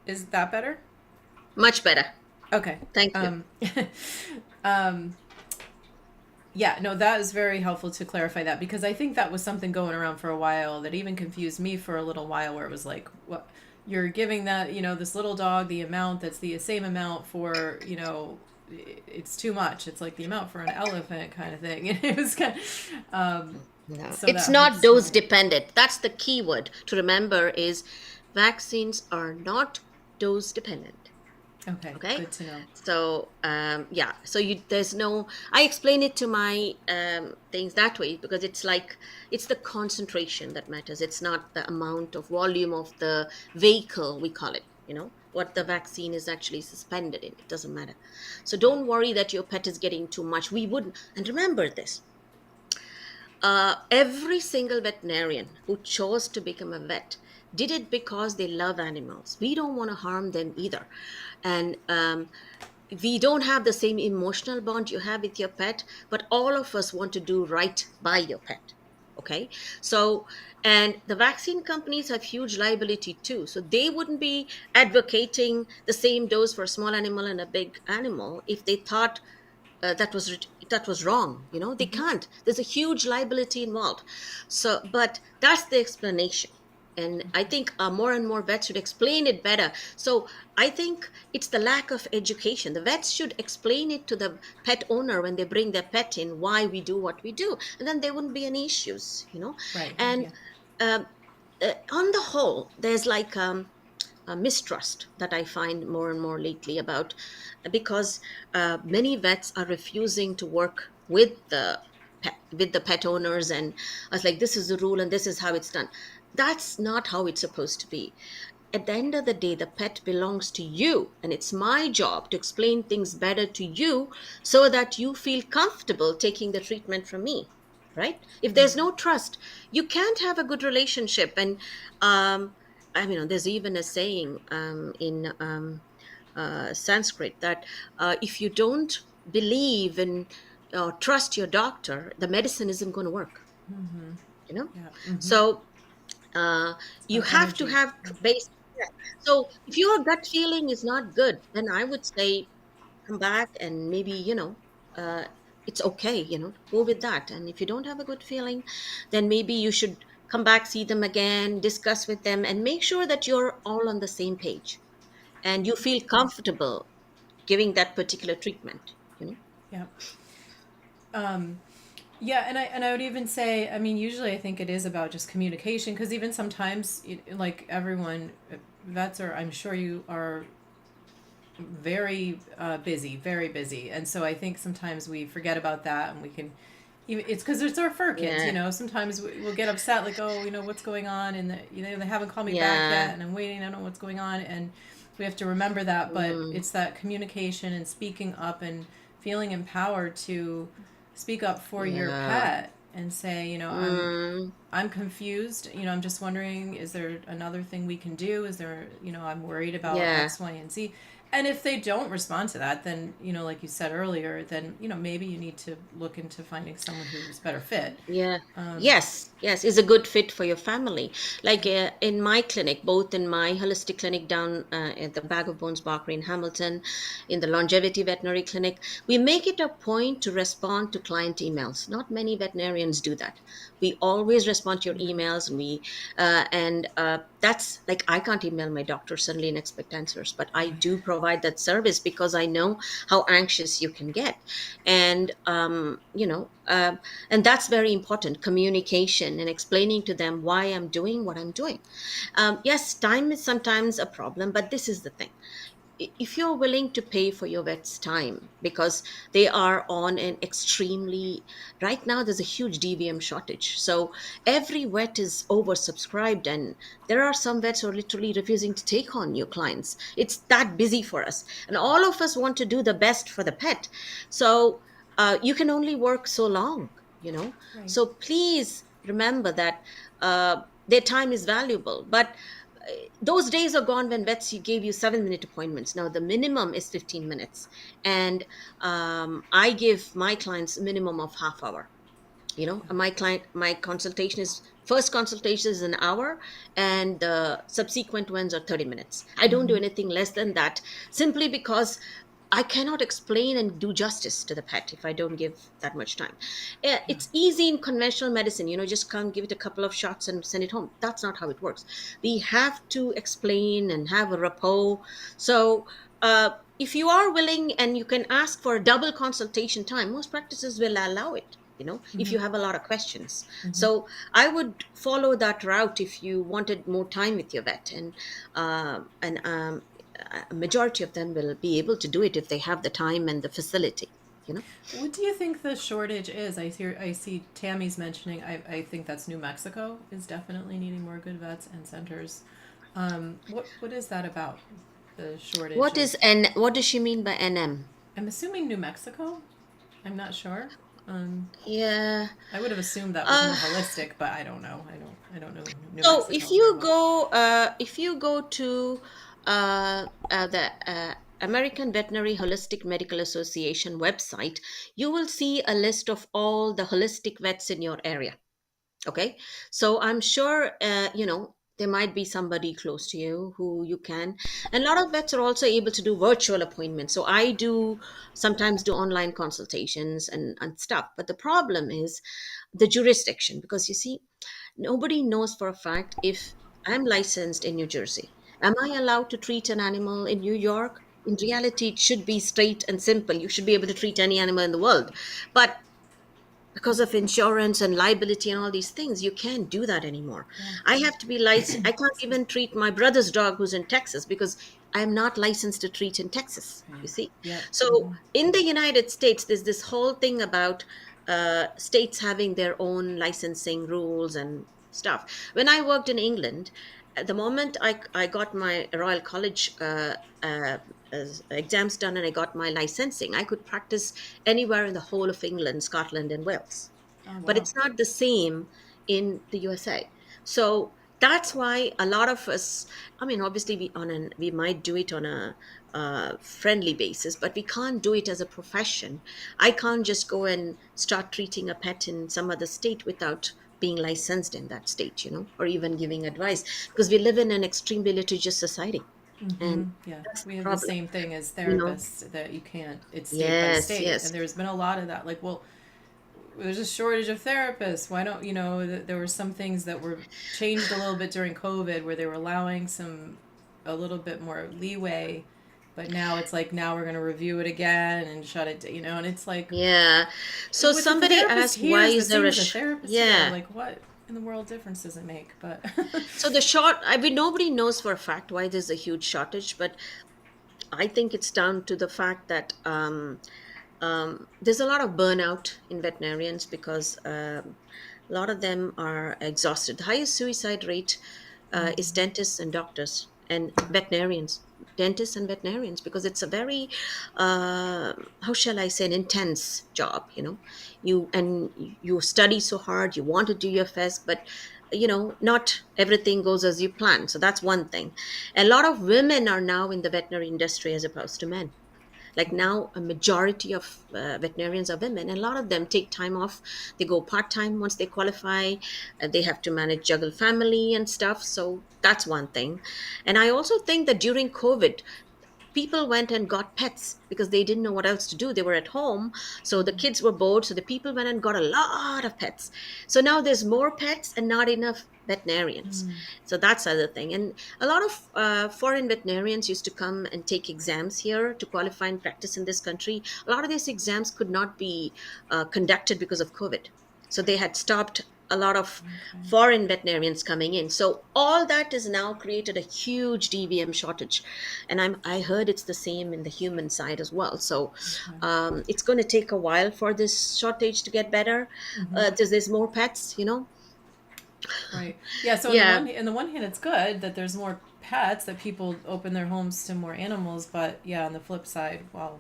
Is that better? Much better. Okay. Thank you. Um, yeah, no, that is very helpful to clarify that, because I think that was something going around for a while that even confused me for a little while, where it was like, what, you're giving that, this little dog the amount that's the same amount for, it's too much. It's like the amount for an elephant kind of thing. And it was kind of, No, so it's that not helps dose me. dependent. That's the key word to remember, is vaccines are not dose dependent. Okay, Okay, good to know. so yeah, so there's no, I explain it to my things that way, because it's the concentration that matters. It's not the amount of volume of the vehicle, we call it, what the vaccine is actually suspended in. It doesn't matter. So don't worry that your pet is getting too much. We wouldn't. And remember this, every single veterinarian who chose to become a vet did it because they love animals. We don't want to harm them either. And we don't have the same emotional bond you have with your pet, but all of us want to do right by your pet. Okay. So, and the vaccine companies have huge liability too. So they wouldn't be advocating the same dose for a small animal and a big animal if they thought that was wrong. They can't. There's a huge liability involved. So, but that's the explanation. And I think more and more vets should explain it better. So I think it's the lack of education. The vets should explain it to the pet owner when they bring their pet in, why we do what we do, and then there wouldn't be any issues. Right. And Yeah. um, on the whole, there's like a mistrust that I find more and more lately about, because many vets are refusing to work with the pet owners, and I was like, this is the rule and this is how it's done. That's not how it's supposed to be. At the end of the day, the pet belongs to you, and it's my job to explain things better to you so that you feel comfortable taking the treatment from me. Right? If there's no trust, you can't have a good relationship. And I mean, there's even a saying in Sanskrit that if you don't believe and trust your doctor, the medicine isn't going to work. You know, Yeah. so you So have to energy. have base. Yeah. So if your gut feeling is not good, then I would say come back, and maybe uh, it's okay, go with that. And if you don't have a good feeling, then maybe you should come back, see them again, discuss with them, and make sure that you're all on the same page and you feel comfortable giving that particular treatment. Yeah. Yeah, and I would even say, I mean, usually I think it is about just communication, because even sometimes, like everyone, vets are, I'm sure you are very busy, and so I think sometimes we forget about that, and we can It's because it's our fur kids, Yeah, sometimes we'll get upset, like, oh, what's going on, and they haven't called me back yeah, yet, and I'm waiting, I don't know what's going on, and we have to remember that. But mm, it's that communication and speaking up and feeling empowered to speak up for your yeah, pet and say, mm, I'm confused, I'm just wondering, is there another thing we can do? Is there, I'm worried about yeah. X, Y, and Z. And if they don't respond to that, then, like you said earlier, then, maybe you need to look into finding someone who's better fit. Yeah. Um, Yes, is a good fit for your family. Like in my clinic, both in my holistic clinic down at the Bag of Bones Barkery in Hamilton, in the longevity veterinary clinic, we make it a point to respond to client emails. Not many veterinarians do that. We always respond to your emails, and that's like I can't email my doctor suddenly and expect answers, but I do provide that service because I know how anxious you can get, and and that's very important, communication and explaining to them why I'm doing what I'm doing. Yes, time is sometimes a problem, but this is the thing. If you're willing to pay for your vet's time, because they are on an extremely, right now there's a huge DVM shortage, so every vet is oversubscribed, and there are some vets who are literally refusing to take on new clients. It's that busy for us, and all of us want to do the best for the pet. So you can only work so long. right. So please remember that their time is valuable, but those days are gone when vets you gave you 7-minute appointments. Now the minimum is 15 minutes, and I give my clients a minimum of half hour. My consultation is, first consultation is an hour, and the subsequent ones are 30 minutes. I don't do Mm-hmm. anything less than that, simply because I cannot explain and do justice to the pet if I don't give that much time. Yeah. It's easy in conventional medicine, just come give it a couple of shots and send it home. That's not how it works. We have to explain and have a rapport. So, if you are willing and you can ask for a double consultation time, most practices will allow it. If Mm-hmm. you have a lot of questions. Mm-hmm. So I would follow that route if you wanted more time with your vet, and a majority of them will be able to do it if they have the time and the facility. What do you think the shortage is? I see Tammy's mentioning. I think that's New Mexico is definitely needing more good vets and centers. What is that about? The shortage of. What does she mean by NM? I'm assuming New Mexico. I'm not sure. Um, Yeah. I would have assumed that was Uh, more holistic, but I don't know. I don't know New so if Mexico very you well. go, to the American Veterinary Holistic Medical Association website, you will see a list of all the holistic vets in your area. Okay, so I'm sure there might be somebody close to you who you can, and a lot of vets are also able to do virtual appointments. So I do sometimes do online consultations and stuff, but the problem is the jurisdiction, because you see, nobody knows for a fact if I'm licensed in New Jersey, am I allowed to treat an animal in New York? In reality, it should be straight and simple. You should be able to treat any animal in the world, but because of insurance and liability and all these things, you can't do that anymore. Yeah. I have to be licensed. I can't Excuse even treat my brother's dog who's in Texas because I'm not licensed to treat in Texas, me. you see. Right. Yep. So Mm-hmm. in the United States, there's this whole thing about states having their own licensing rules and stuff. When I worked in England, at the moment I got my Royal College uh, exams done and I got my licensing, I could practice anywhere in the whole of England, Scotland, and Wales. Oh But wow. it's not the same in the USA. So that's why a lot of us, I mean, obviously we might do it on a friendly basis, but we can't do it as a profession. I can't just go and start treating a pet in some other state without being licensed in that state, or even giving advice, because we live in an extremely litigious society, Mm-hmm. and Yeah, that's the we have the problem. same thing as You know, therapists that you can't. It's state by yes, state, yes, and there's been a lot of that. Like, well, there's a shortage of therapists. Why don't there were some things that were changed a little bit during COVID where they were allowing a little bit more leeway, but now it's like now we're going to review it again and shut it. And it's like yeah. So with the somebody therapist asked, here why is the is there same a as the therapist here. yeah? Like, what in the world difference does it make? But So the short, I mean, nobody knows for a fact why there's a huge shortage, but I think it's down to the fact that there's a lot of burnout in veterinarians because a lot of them are exhausted. The highest suicide rate is dentists and doctors and veterinarians. Dentists and veterinarians, because it's a very, how shall I say, an intense job. You study so hard, you want to do your best, but not everything goes as you plan. So that's one thing. A lot of women are now in the veterinary industry as opposed to men. Like now a majority of veterinarians are women, and a lot of them take time off. They go part-time once they qualify. They have to manage, juggle family and stuff, so that's one thing. And I also think that during COVID, people went and got pets because they didn't know what else to do. They were at home, so the kids were bored, so the people went and got a lot of pets. So now there's more pets and not enough veterinarians. So that's the other thing. And a lot of foreign veterinarians used to come and take exams here to qualify and practice in this country. A lot of these exams could not be conducted because of COVID, so they had stopped a lot of foreign veterinarians coming in. So all that has now created a huge DVM shortage, and I heard it's the same in the human side as well. So it's going to take a while for this shortage to get better. There's more pets, Right. Yeah. So Yeah. on the one hand, it's good that there's more pets, that people open their homes to more animals. But yeah, on the flip side, well,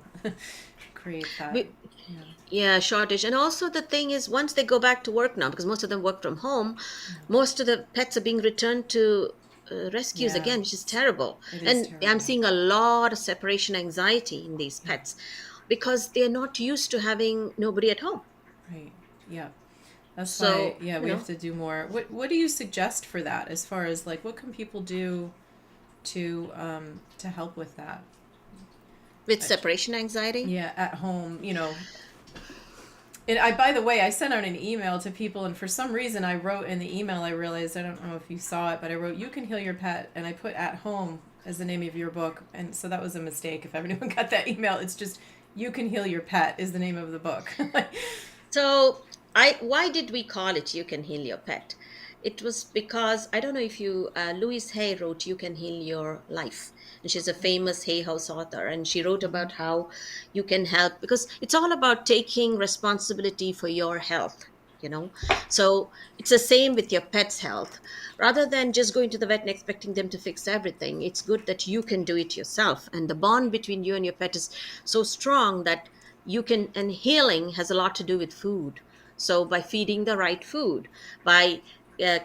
create that. We, Yeah. yeah, shortage. And also the thing is, once they go back to work now, because most of them work from home, most of the pets are being returned to rescues Yeah. again, which is terrible. It is And I'm terrible. seeing a lot of separation anxiety in these Yeah. pets because they're not used to having nobody at home. Right. Yeah. That's why. So, Yeah, we have to do more. What do you suggest for that? As far as like, what can people do to help with that? with separation anxiety. Yeah, at home. And by the way, I sent out an email to people, and for some reason, I wrote in the email. I realized, I don't know if you saw it, but I wrote "You Can Heal Your Pet," and I put "at home" as the name of your book, and so that was a mistake. If anyone got that email, it's just "You Can Heal Your Pet" is the name of the book. So why did we call it You Can Heal Your Pet? It was because I don't know if you Louise Hay wrote You Can Heal Your Life, and she's a famous Hay House author, and she wrote about how you can help because it's all about taking responsibility for your health. You know, so it's the same with your pet's health. Rather than just going to the vet and expecting them to fix everything, it's good that you can do it yourself. And the bond between you and your pet is so strong that you can, and healing has a lot to do with food. So by feeding the right food, by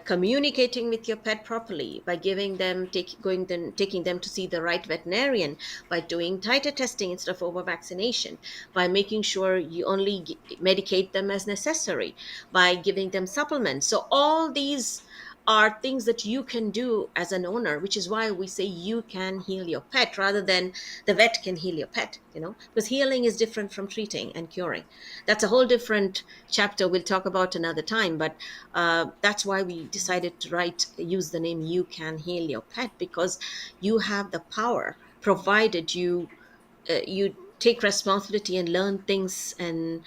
communicating with your pet properly, by taking them to see the right veterinarian, by doing titer testing instead of over vaccination, by making sure you only medicate them as necessary, by giving them supplements. So all these are things that you can do as an owner, which is why we say you can heal your pet rather than the vet can heal your pet, because healing is different from treating and curing. That's a whole different chapter we'll talk about another time, but that's why we decided to use the name You Can Heal Your Pet, because you have the power, provided you take responsibility and learn things and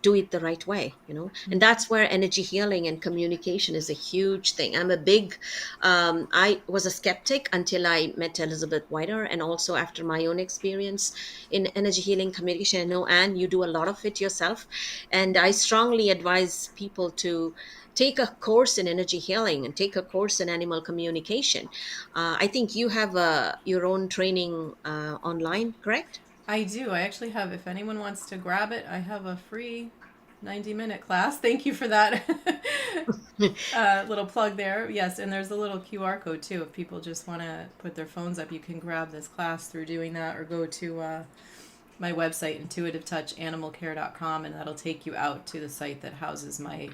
do it the right way, and that's where energy healing and communication is a huge thing. I was a skeptic until I met Elizabeth Whiter, and also after my own experience in energy healing communication. I know, Anne, you do a lot of it yourself, and I strongly advise people to take a course in energy healing and take a course in animal communication. I think you have your own training online, correct? I do. I actually have, if anyone wants to grab it, I have a free 90-minute class. Thank you for that little plug there. Yes, and there's a little QR code too. If people just want to put their phones up, you can grab this class through doing that, or go to my website, intuitivetouchanimalcare.com, and that'll take you out to the site that houses my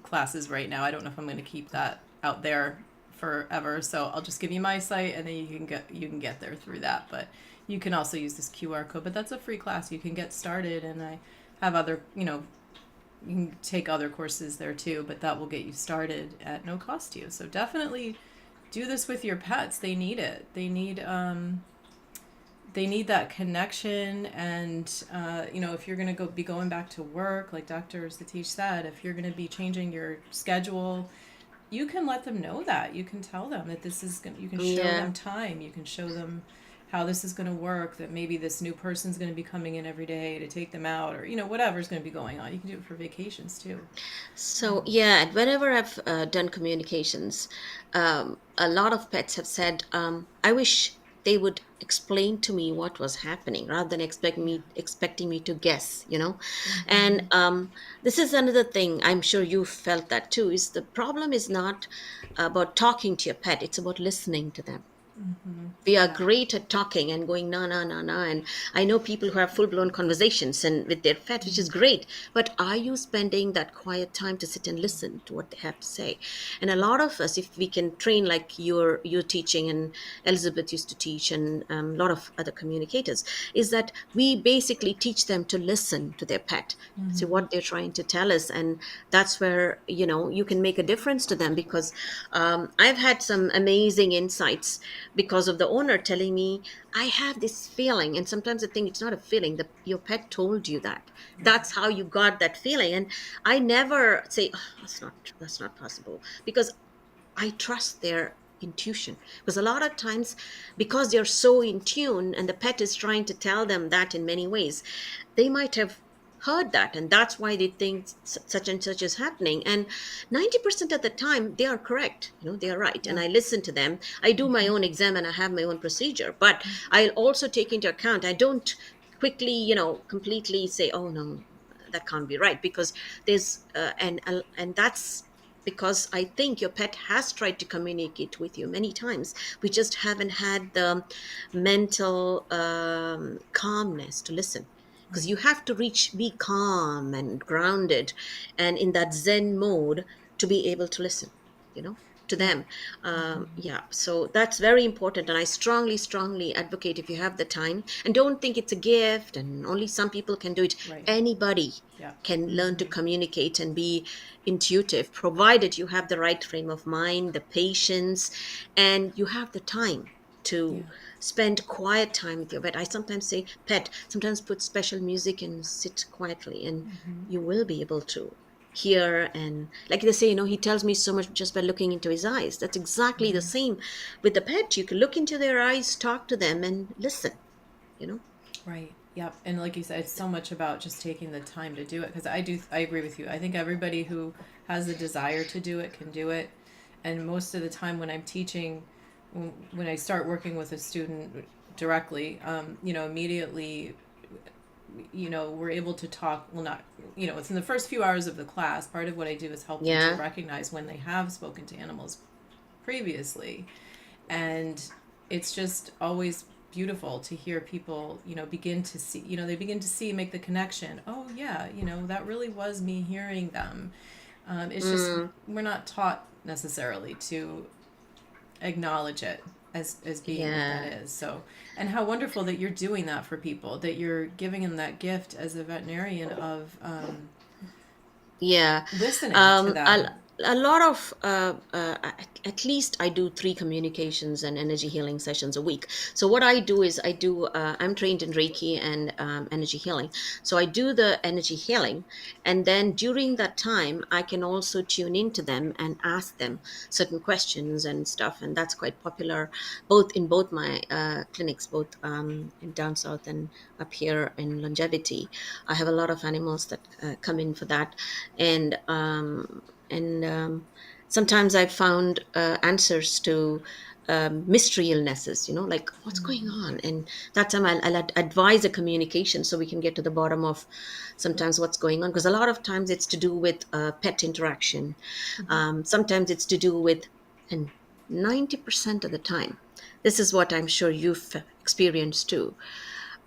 classes right now. I don't know if I'm going to keep that out there forever, so I'll just give you my site, and then you can get there through that. But you can also use this QR code. But that's a free class. You can get started, and I have other, you can take other courses there too, but that will get you started at no cost to you. So definitely do this with your pets. They need it. They need that connection. And if you're going to be going back to work, like Dr. Sathish said, if you're going to be changing your schedule, you can let them know that. You can tell them that this is you can show Yeah. them time. You can show them how this is going to work, that maybe this new person's going to be coming in every day to take them out, or whatever's going to be going on. You can do it for vacations too. So yeah, and whenever I've done communications, a lot of pets have said, "I wish they would explain to me what was happening rather than expecting me to guess." And this is another thing. I'm sure you felt that too. Is the problem is not about talking to your pet; it's about listening to them. We are Yeah. great at talking and going na na na na, and I know people who have full blown conversations and with their pet, which is great, but are you spending that quiet time to sit and listen to what they have to say? And a lot of us, if we can train like you're teaching and Elizabeth used to teach, and a lot of other communicators, is that we basically teach them to listen to their pet, see what they're trying to tell us, and that's where you can make a difference to them. Because I've had some amazing insights because of the owner telling me, I have this feeling. And sometimes I think it's not a feeling, your pet told you that. That's how you got that feeling. And I never say, oh, that's not possible, because I trust their intuition. Because a lot of times, because they're so in tune and the pet is trying to tell them that in many ways, they might have heard that, and that's why they think such and such is happening. And 90% of the time they are correct, they are right. And I listen to them. I do my own exam and I have my own procedure, but I'll also take into account, I don't quickly completely say, oh no, that can't be right, because there's and that's because I think your pet has tried to communicate with you many times. We just haven't had the mental calmness to listen, because you have to be calm and grounded and in that Zen mode to be able to listen, to Yeah. them. Yeah, so that's very important. And I strongly advocate, if you have the time, and don't think it's a gift and only some people can do it. Right. Anybody Yeah. can learn to communicate and be intuitive, provided you have the right frame of mind, the patience, and you have the time to Yeah. spend quiet time with your pet. I sometimes say, pet, sometimes put special music and sit quietly, and you will be able to hear. And like they say, he tells me so much just by looking into his eyes. That's exactly the same with the pet. You can look into their eyes, talk to them, and listen, you know? Right. Yep. And like you said, it's so much about just taking the time to do it. Because I agree with you. I think everybody who has the desire to do it can do it. And most of the time when I'm teaching, when I start working with a student directly, immediately, we're able to talk. Well, not, it's in the first few hours of the class. Part of what I do is help them to Yeah. recognize when they have spoken to animals previously. And it's just always beautiful to hear people, begin to see, they begin to see, make the connection. Oh, yeah, that really was me hearing them. It's just, we're not taught necessarily to acknowledge it as being what that Yeah. is. So, and how wonderful that you're doing that for people, that you're giving them that gift as a veterinarian of Yeah. listening to Um, a, them. a lot of, at least I do 3 communications and energy healing sessions a week. So what I do is I'm trained in Reiki and energy healing. So I do the energy healing. And then during that time, I can also tune into them and ask them certain questions and stuff. And that's quite popular both my clinics, both in down south and up here in Longevity. I have a lot of animals that come in for that. And sometimes I've found answers to mystery illnesses, like what's going on. And that time I'll advise a communication so we can get to the bottom of sometimes what's going on. Because a lot of times it's to do with pet interaction. Sometimes it's to do with, and 90% of the time, this is what I'm sure you've experienced too.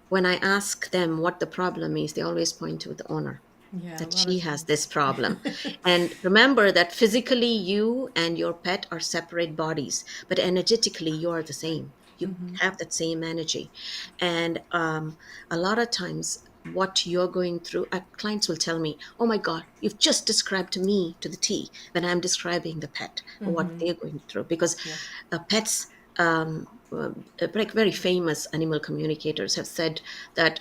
When I ask them what the problem is, they always point to the owner, Yeah, a that lot of she has this times. problem. And remember that physically you and your pet are separate bodies, but energetically you are the same. You have that same energy. And a lot of times, what you're going through, clients will tell me, oh my God, you've just described to me to the T when I'm describing the pet or what they're going through. Because Yeah. pets, like very famous animal communicators have said that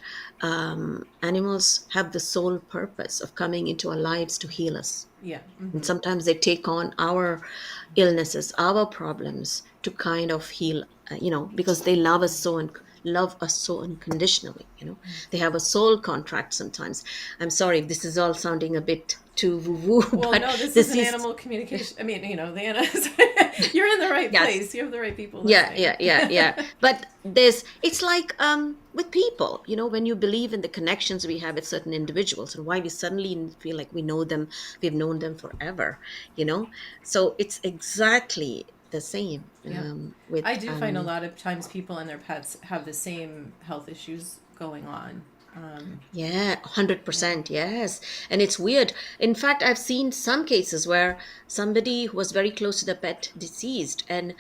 animals have the sole purpose of coming into our lives to heal us. Yeah. And sometimes they take on our illnesses, our problems to kind of heal, because they love us so love us so unconditionally. They have a soul contract sometimes. I'm sorry if this is all sounding a bit too woo-woo, Well, but no, this is this an is, animal communication. I mean, the animals. You're in the right yes. place. You have the right people Yeah, listening. yeah, yeah, yeah. But it's like with people, when you believe in the connections we have with certain individuals and why we suddenly feel like we know them, we've known them forever, you know. So it's exactly the same Yeah. with I do find a lot of times people and their pets have the same health issues going on. yeah, Yeah. 100%, yes. And it's weird. In fact, I've seen some cases where somebody who was very close to the pet deceased, and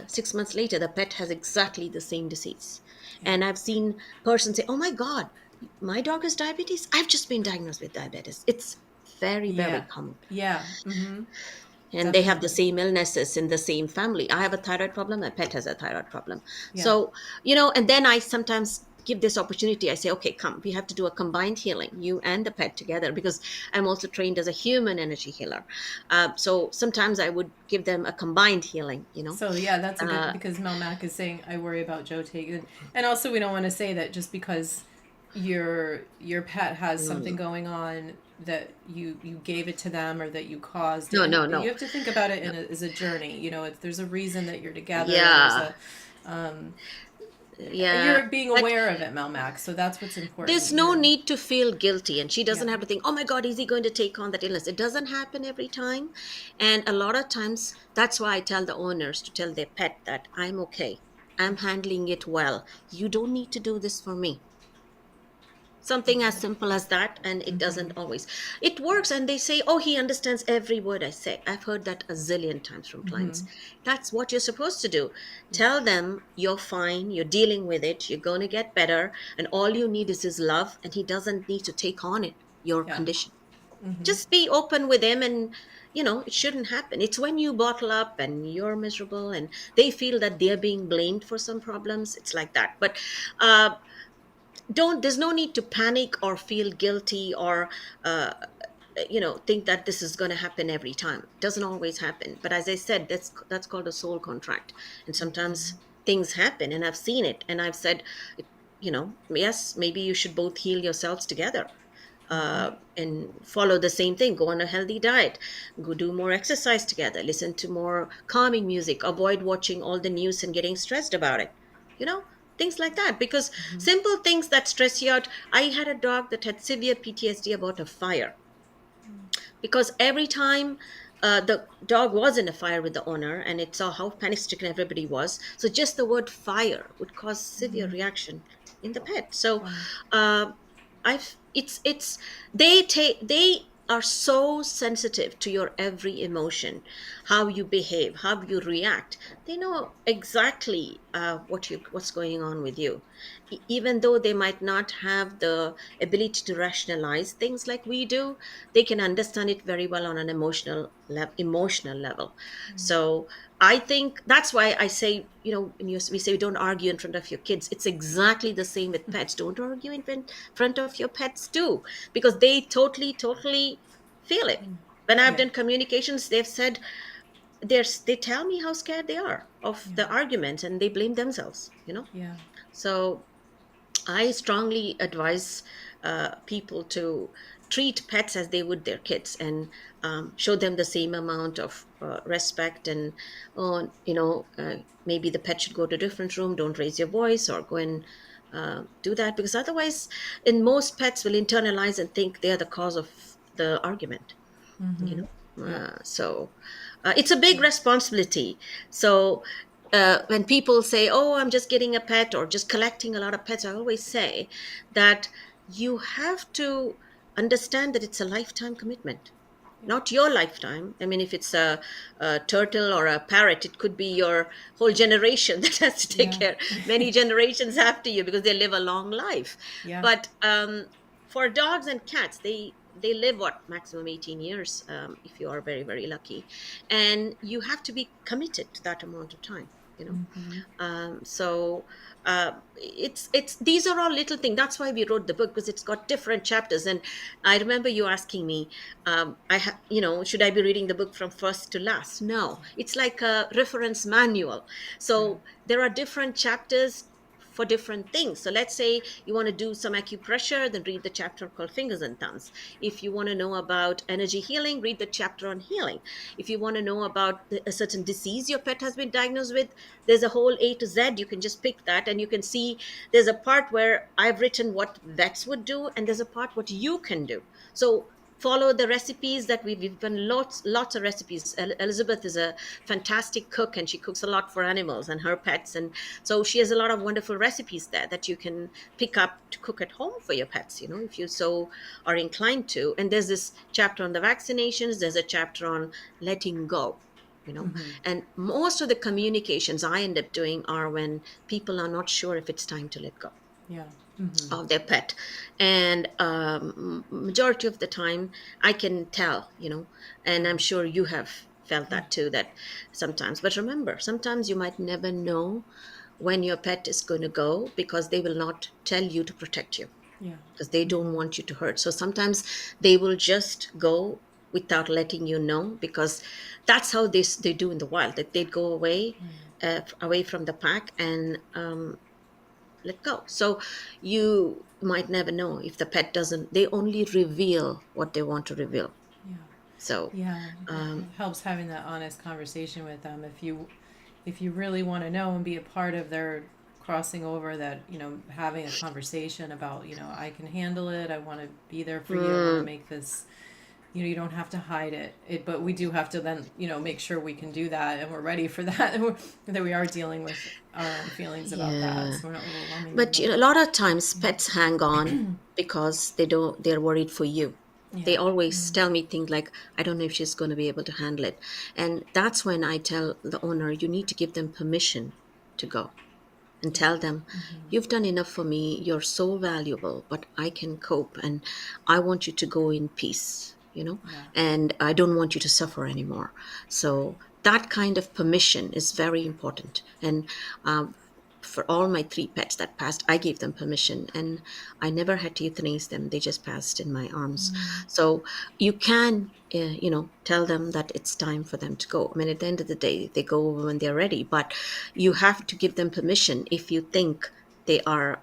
6 months later, the pet has exactly the same disease. Yeah. And I've seen persons say, "Oh my God, my dog has diabetes. I've just been diagnosed with diabetes." It's very, very Yeah. common. Yeah. Mm-hmm. And they have the Definitely. same illnesses in the same family. I have a thyroid problem, my pet has a thyroid problem. Yeah. So, and then I sometimes give this opportunity. I say, okay, come, we have to do a combined healing, you and the pet together, because I'm also trained as a human energy healer. So sometimes I would give them a combined healing. So yeah, that's a good Uh, because Mel Mac is saying I worry about Joe taking, and also we don't want to say that just because your pet has something mm, going on that you gave it to them or that you caused it. no, no, You no. have to think about it as a journey. There's a reason that you're together, and there's Yeah, a um, yeah. you're being But aware of it, Mel Mac. So that's what's there's important. no You're need to feel guilty, and she yeah. doesn't have to think, oh my God, is he going to take on that illness? It doesn't happen every time. And a lot of times, that's why I tell the owners to tell their pet that I'm okay, I'm handling it well, you don't need to do this for me. Something as simple as that. And it doesn't always, it works. And they say, oh, he understands every word I say. I've heard that a zillion times from clients. That's what you're supposed to do. Tell them you're fine, you're dealing with it, you're going to get better, and all you need is his love, and he doesn't need to take on it, your Yeah. condition. Just be open with him, and it shouldn't happen. It's when you bottle up and you're miserable and they feel that they're being blamed for some problems. It's like that. But uh, don't there's no need to panic or feel guilty, or uh, think that this is going to happen every time. It doesn't always happen, but as I said, that's called a soul contract. And sometimes things happen, and I've seen it, and I've said, yes, maybe you should both heal yourselves together, and follow the same thing. Go on a healthy diet, go do more exercise together, listen to more calming music, avoid watching all the news and getting stressed about it, you know things like that. Because simple things that stress you out. I had a dog that had severe PTSD about a fire, because every time the dog was in a fire with the owner, and it saw how panic stricken everybody was, so just the word fire would cause severe reaction in the pet. So Wow. uh, I've it's they are so sensitive to your every emotion, how you behave, how you react. They know exactly what's going on with you. Even though they might not have the ability to rationalize things like we do, they can understand it very well on an emotional level. So I think that's why I say, when we say don't argue in front of your kids, it's exactly the same with pets. Don't argue in front of your pets too, because they totally, totally feel it. When I've Yeah. done communications, they've said, they tell me how scared they are of Yeah. the argument, and they blame themselves. Yeah. So I strongly advise people to treat pets as they would their kids, and show them the same amount of respect. And maybe the pet should go to a different room. Don't raise your voice or go and do that, because otherwise, in most pets will internalize and think they are the cause of the argument. you know Yeah. it's a big responsibility. So when people say, oh, I'm just getting a pet or just collecting a lot of pets, I always say that you have to understand that it's a lifetime commitment. Not your lifetime. I mean, if it's a turtle or a parrot, it could be your whole generation that has to take Yeah. care, many generations after you, because they live a long life. Yeah. But for dogs and cats, they live what, maximum 18 years, if you are very, very lucky. And you have to be committed to that amount of time. So it's these are all little things. That's why we wrote the book, because it's got different chapters. And I remember you asking me, should I be reading the book from first to last? No, it's like a reference manual. Yeah. So there are different chapters for different things. So let's say you want to do some acupressure, then read the chapter called Fingers and Thumbs. If you want to know about energy healing, read the chapter on healing. If you want to know about a certain disease your pet has been diagnosed with, there's a whole A to Z. You can just pick that and you can see there's a part where I've written what vets would do, and there's a part what you can do. So follow the recipes that we've done, lots of recipes. Elizabeth is a fantastic cook, and she cooks a lot for animals and her pets, and so she has a lot of wonderful recipes there that you can pick up to cook at home for your pets, if you so are inclined to. And there's this chapter on the vaccinations, there's a chapter on letting go, and most of the communications I end up doing are when people are not sure if it's time to let go Yeah. of their pet. And majority of the time I can tell, and I'm sure you have felt that too, that sometimes. But remember, sometimes you might never know when your pet is going to go, because they will not tell you to protect you, Yeah. because they don't want you to hurt. So sometimes they will just go without letting you know, because that's how they do in the wild, that they'd go away, away from the pack, and let go. So you might never know if the pet doesn't, they only reveal what they want to reveal. Yeah. So Yeah. It helps having that honest conversation with them. If you really want to know and be a part of their crossing over, that, having a conversation about, I can handle it. I want to be there for you. I want to make this, you don't have to hide it, but we do have to then, make sure we can do that and we're ready for that, and that we are dealing with our own feelings about that. yeah, So we're not overwhelming but them. a lot of times pets hang on because they're worried for you. They Yeah. always tell me things like, I don't know if she's going to be able to handle it. And that's when I tell the owner, you need to give them permission to go, and tell them, you've done enough for me, you're so valuable, but I can cope, and I want you to go in peace, Yeah. and I don't want you to suffer anymore. So that kind of permission is very important. And for all my three pets that passed, I gave them permission, and I never had to euthanize them. They just passed in my arms. So you can, tell them that it's time for them to go. I mean, at the end of the day, they go when they're ready, but you have to give them permission if you think they are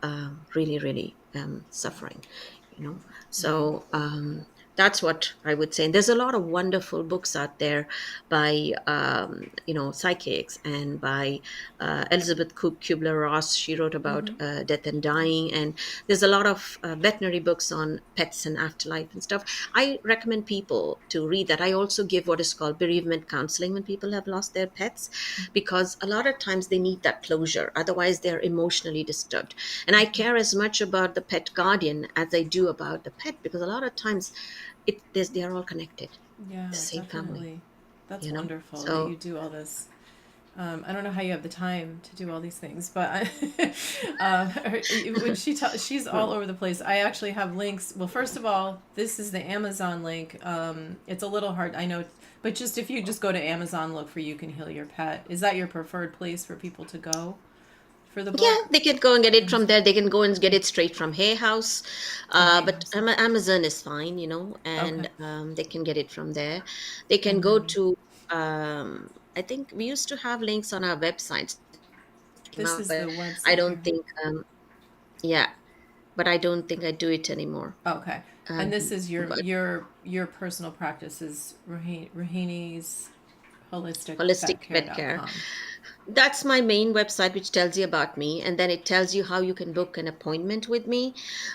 really, really suffering, Right. So that's what I would say. And there's a lot of wonderful books out there by, psychics, and by Elizabeth Kubler-Ross. She wrote about death and dying. And there's a lot of veterinary books on pets and afterlife and stuff. I recommend people to read that. I also give what is called bereavement counseling when people have lost their pets, because a lot of times they need that closure. Otherwise, they're emotionally disturbed. And I care as much about the pet guardian as I do about the pet, because a lot of times they're all connected, Yeah, the same family, definitely. That's wonderful that you So do all this. I don't know how you have the time to do all these things, but when she's all over the place. I actually have links. Well, first of all, this is the Amazon link. It's a little hard, I know, but just if you just go to Amazon, look for "You Can Heal Your Pet." Is that your preferred place for people to go for the yeah, book? they can go and get it from there. They can go and get it straight from Hay House, From Hay but House. Amazon is fine, Okay. and they can get it from there. They can go to. I think we used to have links on our websites, This is but the I website don't here. think. Yeah, but I don't think I do it anymore. Okay. And Um, this is your but your your personal practice is Rohini's Holistic Vet Care. holisticvetcare.com. That's my main website, which tells you about me, and then it tells you how you can book an appointment with me.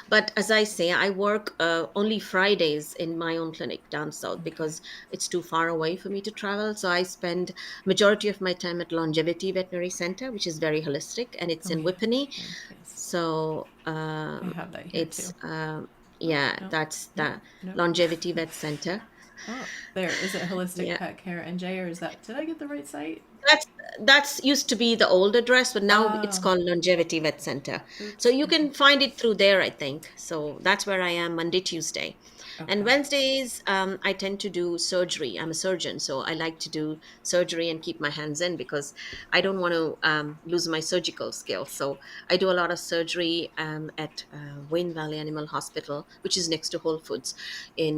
But as I say, I work only Fridays in my own clinic down south, Okay. because it's too far away for me to travel. So I spend majority of my time at Longevity Veterinary Center, which is very holistic, and it's Oh in yeah. Whippany. Right, yes. So I have that here it's too. Oh yeah, no. that's Nope. the Nope. Longevity Vet Center. Oh, there. Is it Holistic Yeah. Pet Care NJ, or is that, did I get the right site? That's that's used to be the old address, but now it's Oh, called Longevity Vet Center. So oops. you Okay. can find it through there, I think. So that's where I am Monday, Tuesday. And Okay. Wednesdays, I tend to do surgery. I'm a surgeon, so I like to do surgery and keep my hands in, because I don't want to lose my surgical skills. So I do a lot of surgery at Wayne Valley Animal Hospital, which is next to Whole Foods in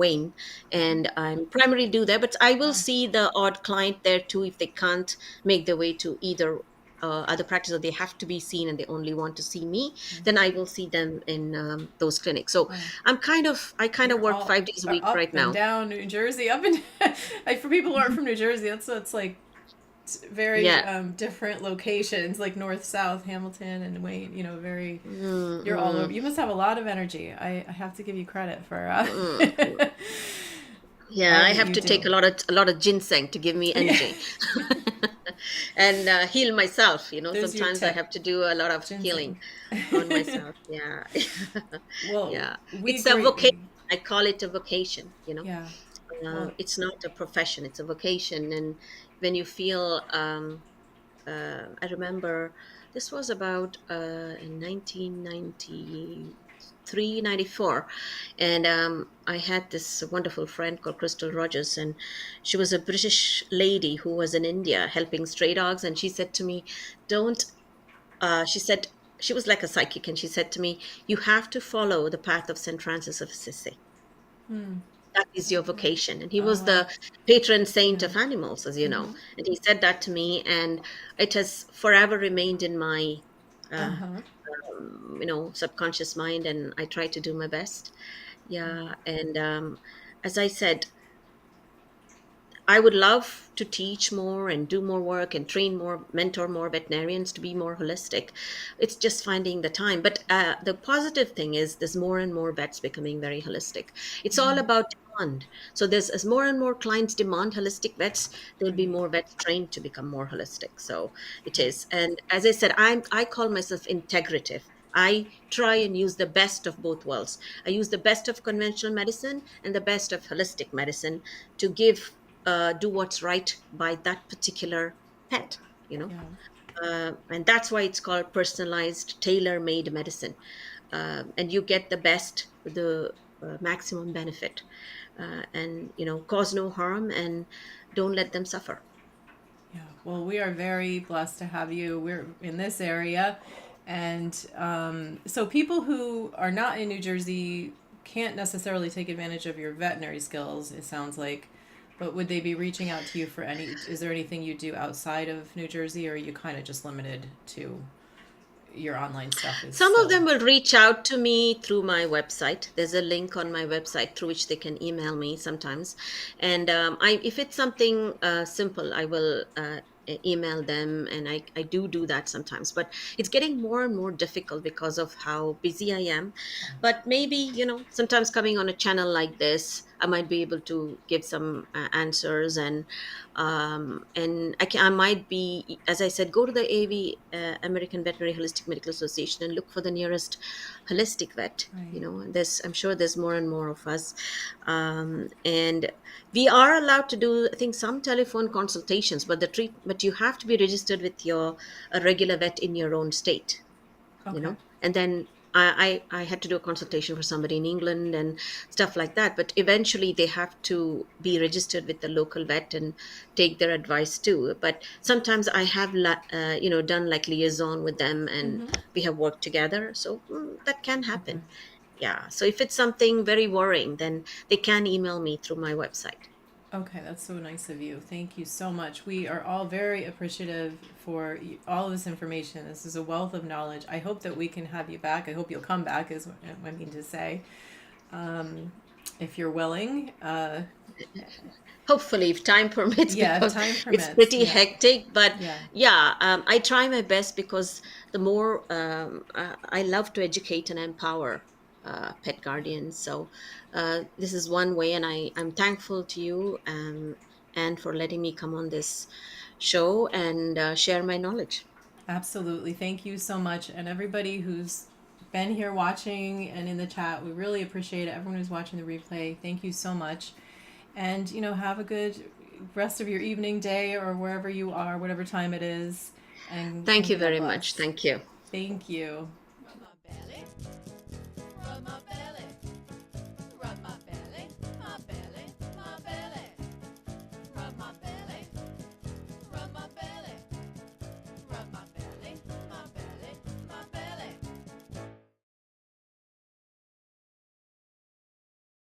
Wayne, and I'm primarily do there. But I will Wow. see the odd client there too if they can't make their way to either other practice, or they have to be seen and they only want to see me, then I will see them in those clinics. So Wow. I kind of You're work all 5 days a week up right and now. down New Jersey, up and like for people who aren't from New Jersey, that's like very Yeah. different locations, like north, south, Hamilton, and Wayne. You know, very. You're all over. Mm-mm. You must have a lot of energy. I have to give you credit for Mm. Yeah, all I that have you to take do. a lot of ginseng to give me Yeah. energy, and heal myself. You know, There's your sometimes I tip, have to do a lot of healing ginseng. on myself. Yeah, Well, yeah. we It's a vocation. greatly. I call it a vocation. You know, Yeah. Well, it's not a profession; it's a vocation. And when you feel, I remember this was about in 1993, 94, and I had this wonderful friend called Crystal Rogers, and she was a British lady who was in India helping stray dogs, and she said to me, "Don't." She said she was like a psychic, and she said to me, "You have to follow the path of Saint Francis of Assisi. hmm. That is your vocation." And he was Oh, the patron saint yeah. of animals, as you know. Mm-hmm. And he said that to me, and it has forever remained in my, uh, Uh-huh. subconscious mind. And I try to do my best. Yeah. And as I said, I would love to teach more and do more work and train more, mentor more veterinarians to be more holistic. It's just finding the time. But the positive thing is there's more and more vets becoming very holistic. It's all Mm-hmm. about demand. So there's as more and more clients demand holistic vets, there'll be Right. more vets trained to become more holistic. So it Yeah. is. And as I said, I call myself integrative. I try and use the best of both worlds. I use the best of conventional medicine and the best of holistic medicine to do what's right by that particular pet, you know. Yeah. And that's why it's called personalized, tailor-made medicine. And you get the best, the maximum benefit, and cause no harm and don't let them suffer. Yeah, well, we are very blessed to have you. We're in this area. And so people who are not in New Jersey can't necessarily take advantage of your veterinary skills, it sounds like. But would they be reaching out to you for any? Is there anything you do outside of New Jersey, or are you kind of just limited to your online stuff is Some of still? them will reach out to me through my website. There's a link on my website through which they can email me sometimes. And if it's something simple, I will email them. And I do that sometimes. But it's getting more and more difficult because of how busy I am. But maybe, sometimes coming on a channel like this, I might be able to give some answers. And I might be, as I said, go to the AV, American Veterinary Holistic Medical Association, and look for the nearest holistic vet. Right. I'm sure there's more and more of us, and we are allowed to do, I think, some telephone consultations, but you have to be registered with your a regular vet in your own state. Okay. And then I had to do a consultation for somebody in England and stuff like that. But eventually they have to be registered with the local vet and take their advice too. But sometimes I have done like liaison with them, and Mm-hmm. we have worked together, so that can Okay. happen. Yeah, so if it's something very worrying, then they can email me through my website. Okay, that's so nice of you. Thank you so much. We are all very appreciative for all of this information. This is a wealth of knowledge. I hope that we can have you back. I hope you'll come back, is what I mean to say, um, if you're willing. Hopefully, if time permits, Yeah, if because time it's permits. pretty Yeah, hectic. But yeah, yeah, I try my best, because the more I love to educate and empower pet guardians. So this is one way, and I'm thankful to you, and for letting me come on this show and share my knowledge. absolutely. Thank you so much. And everybody who's been here watching and in the chat, we really appreciate it. Everyone who's watching the replay, thank you so much. And, have a good rest of your evening, day, or wherever you are, whatever time it is. Thank And you God very much. bless. Thank you. Thank you.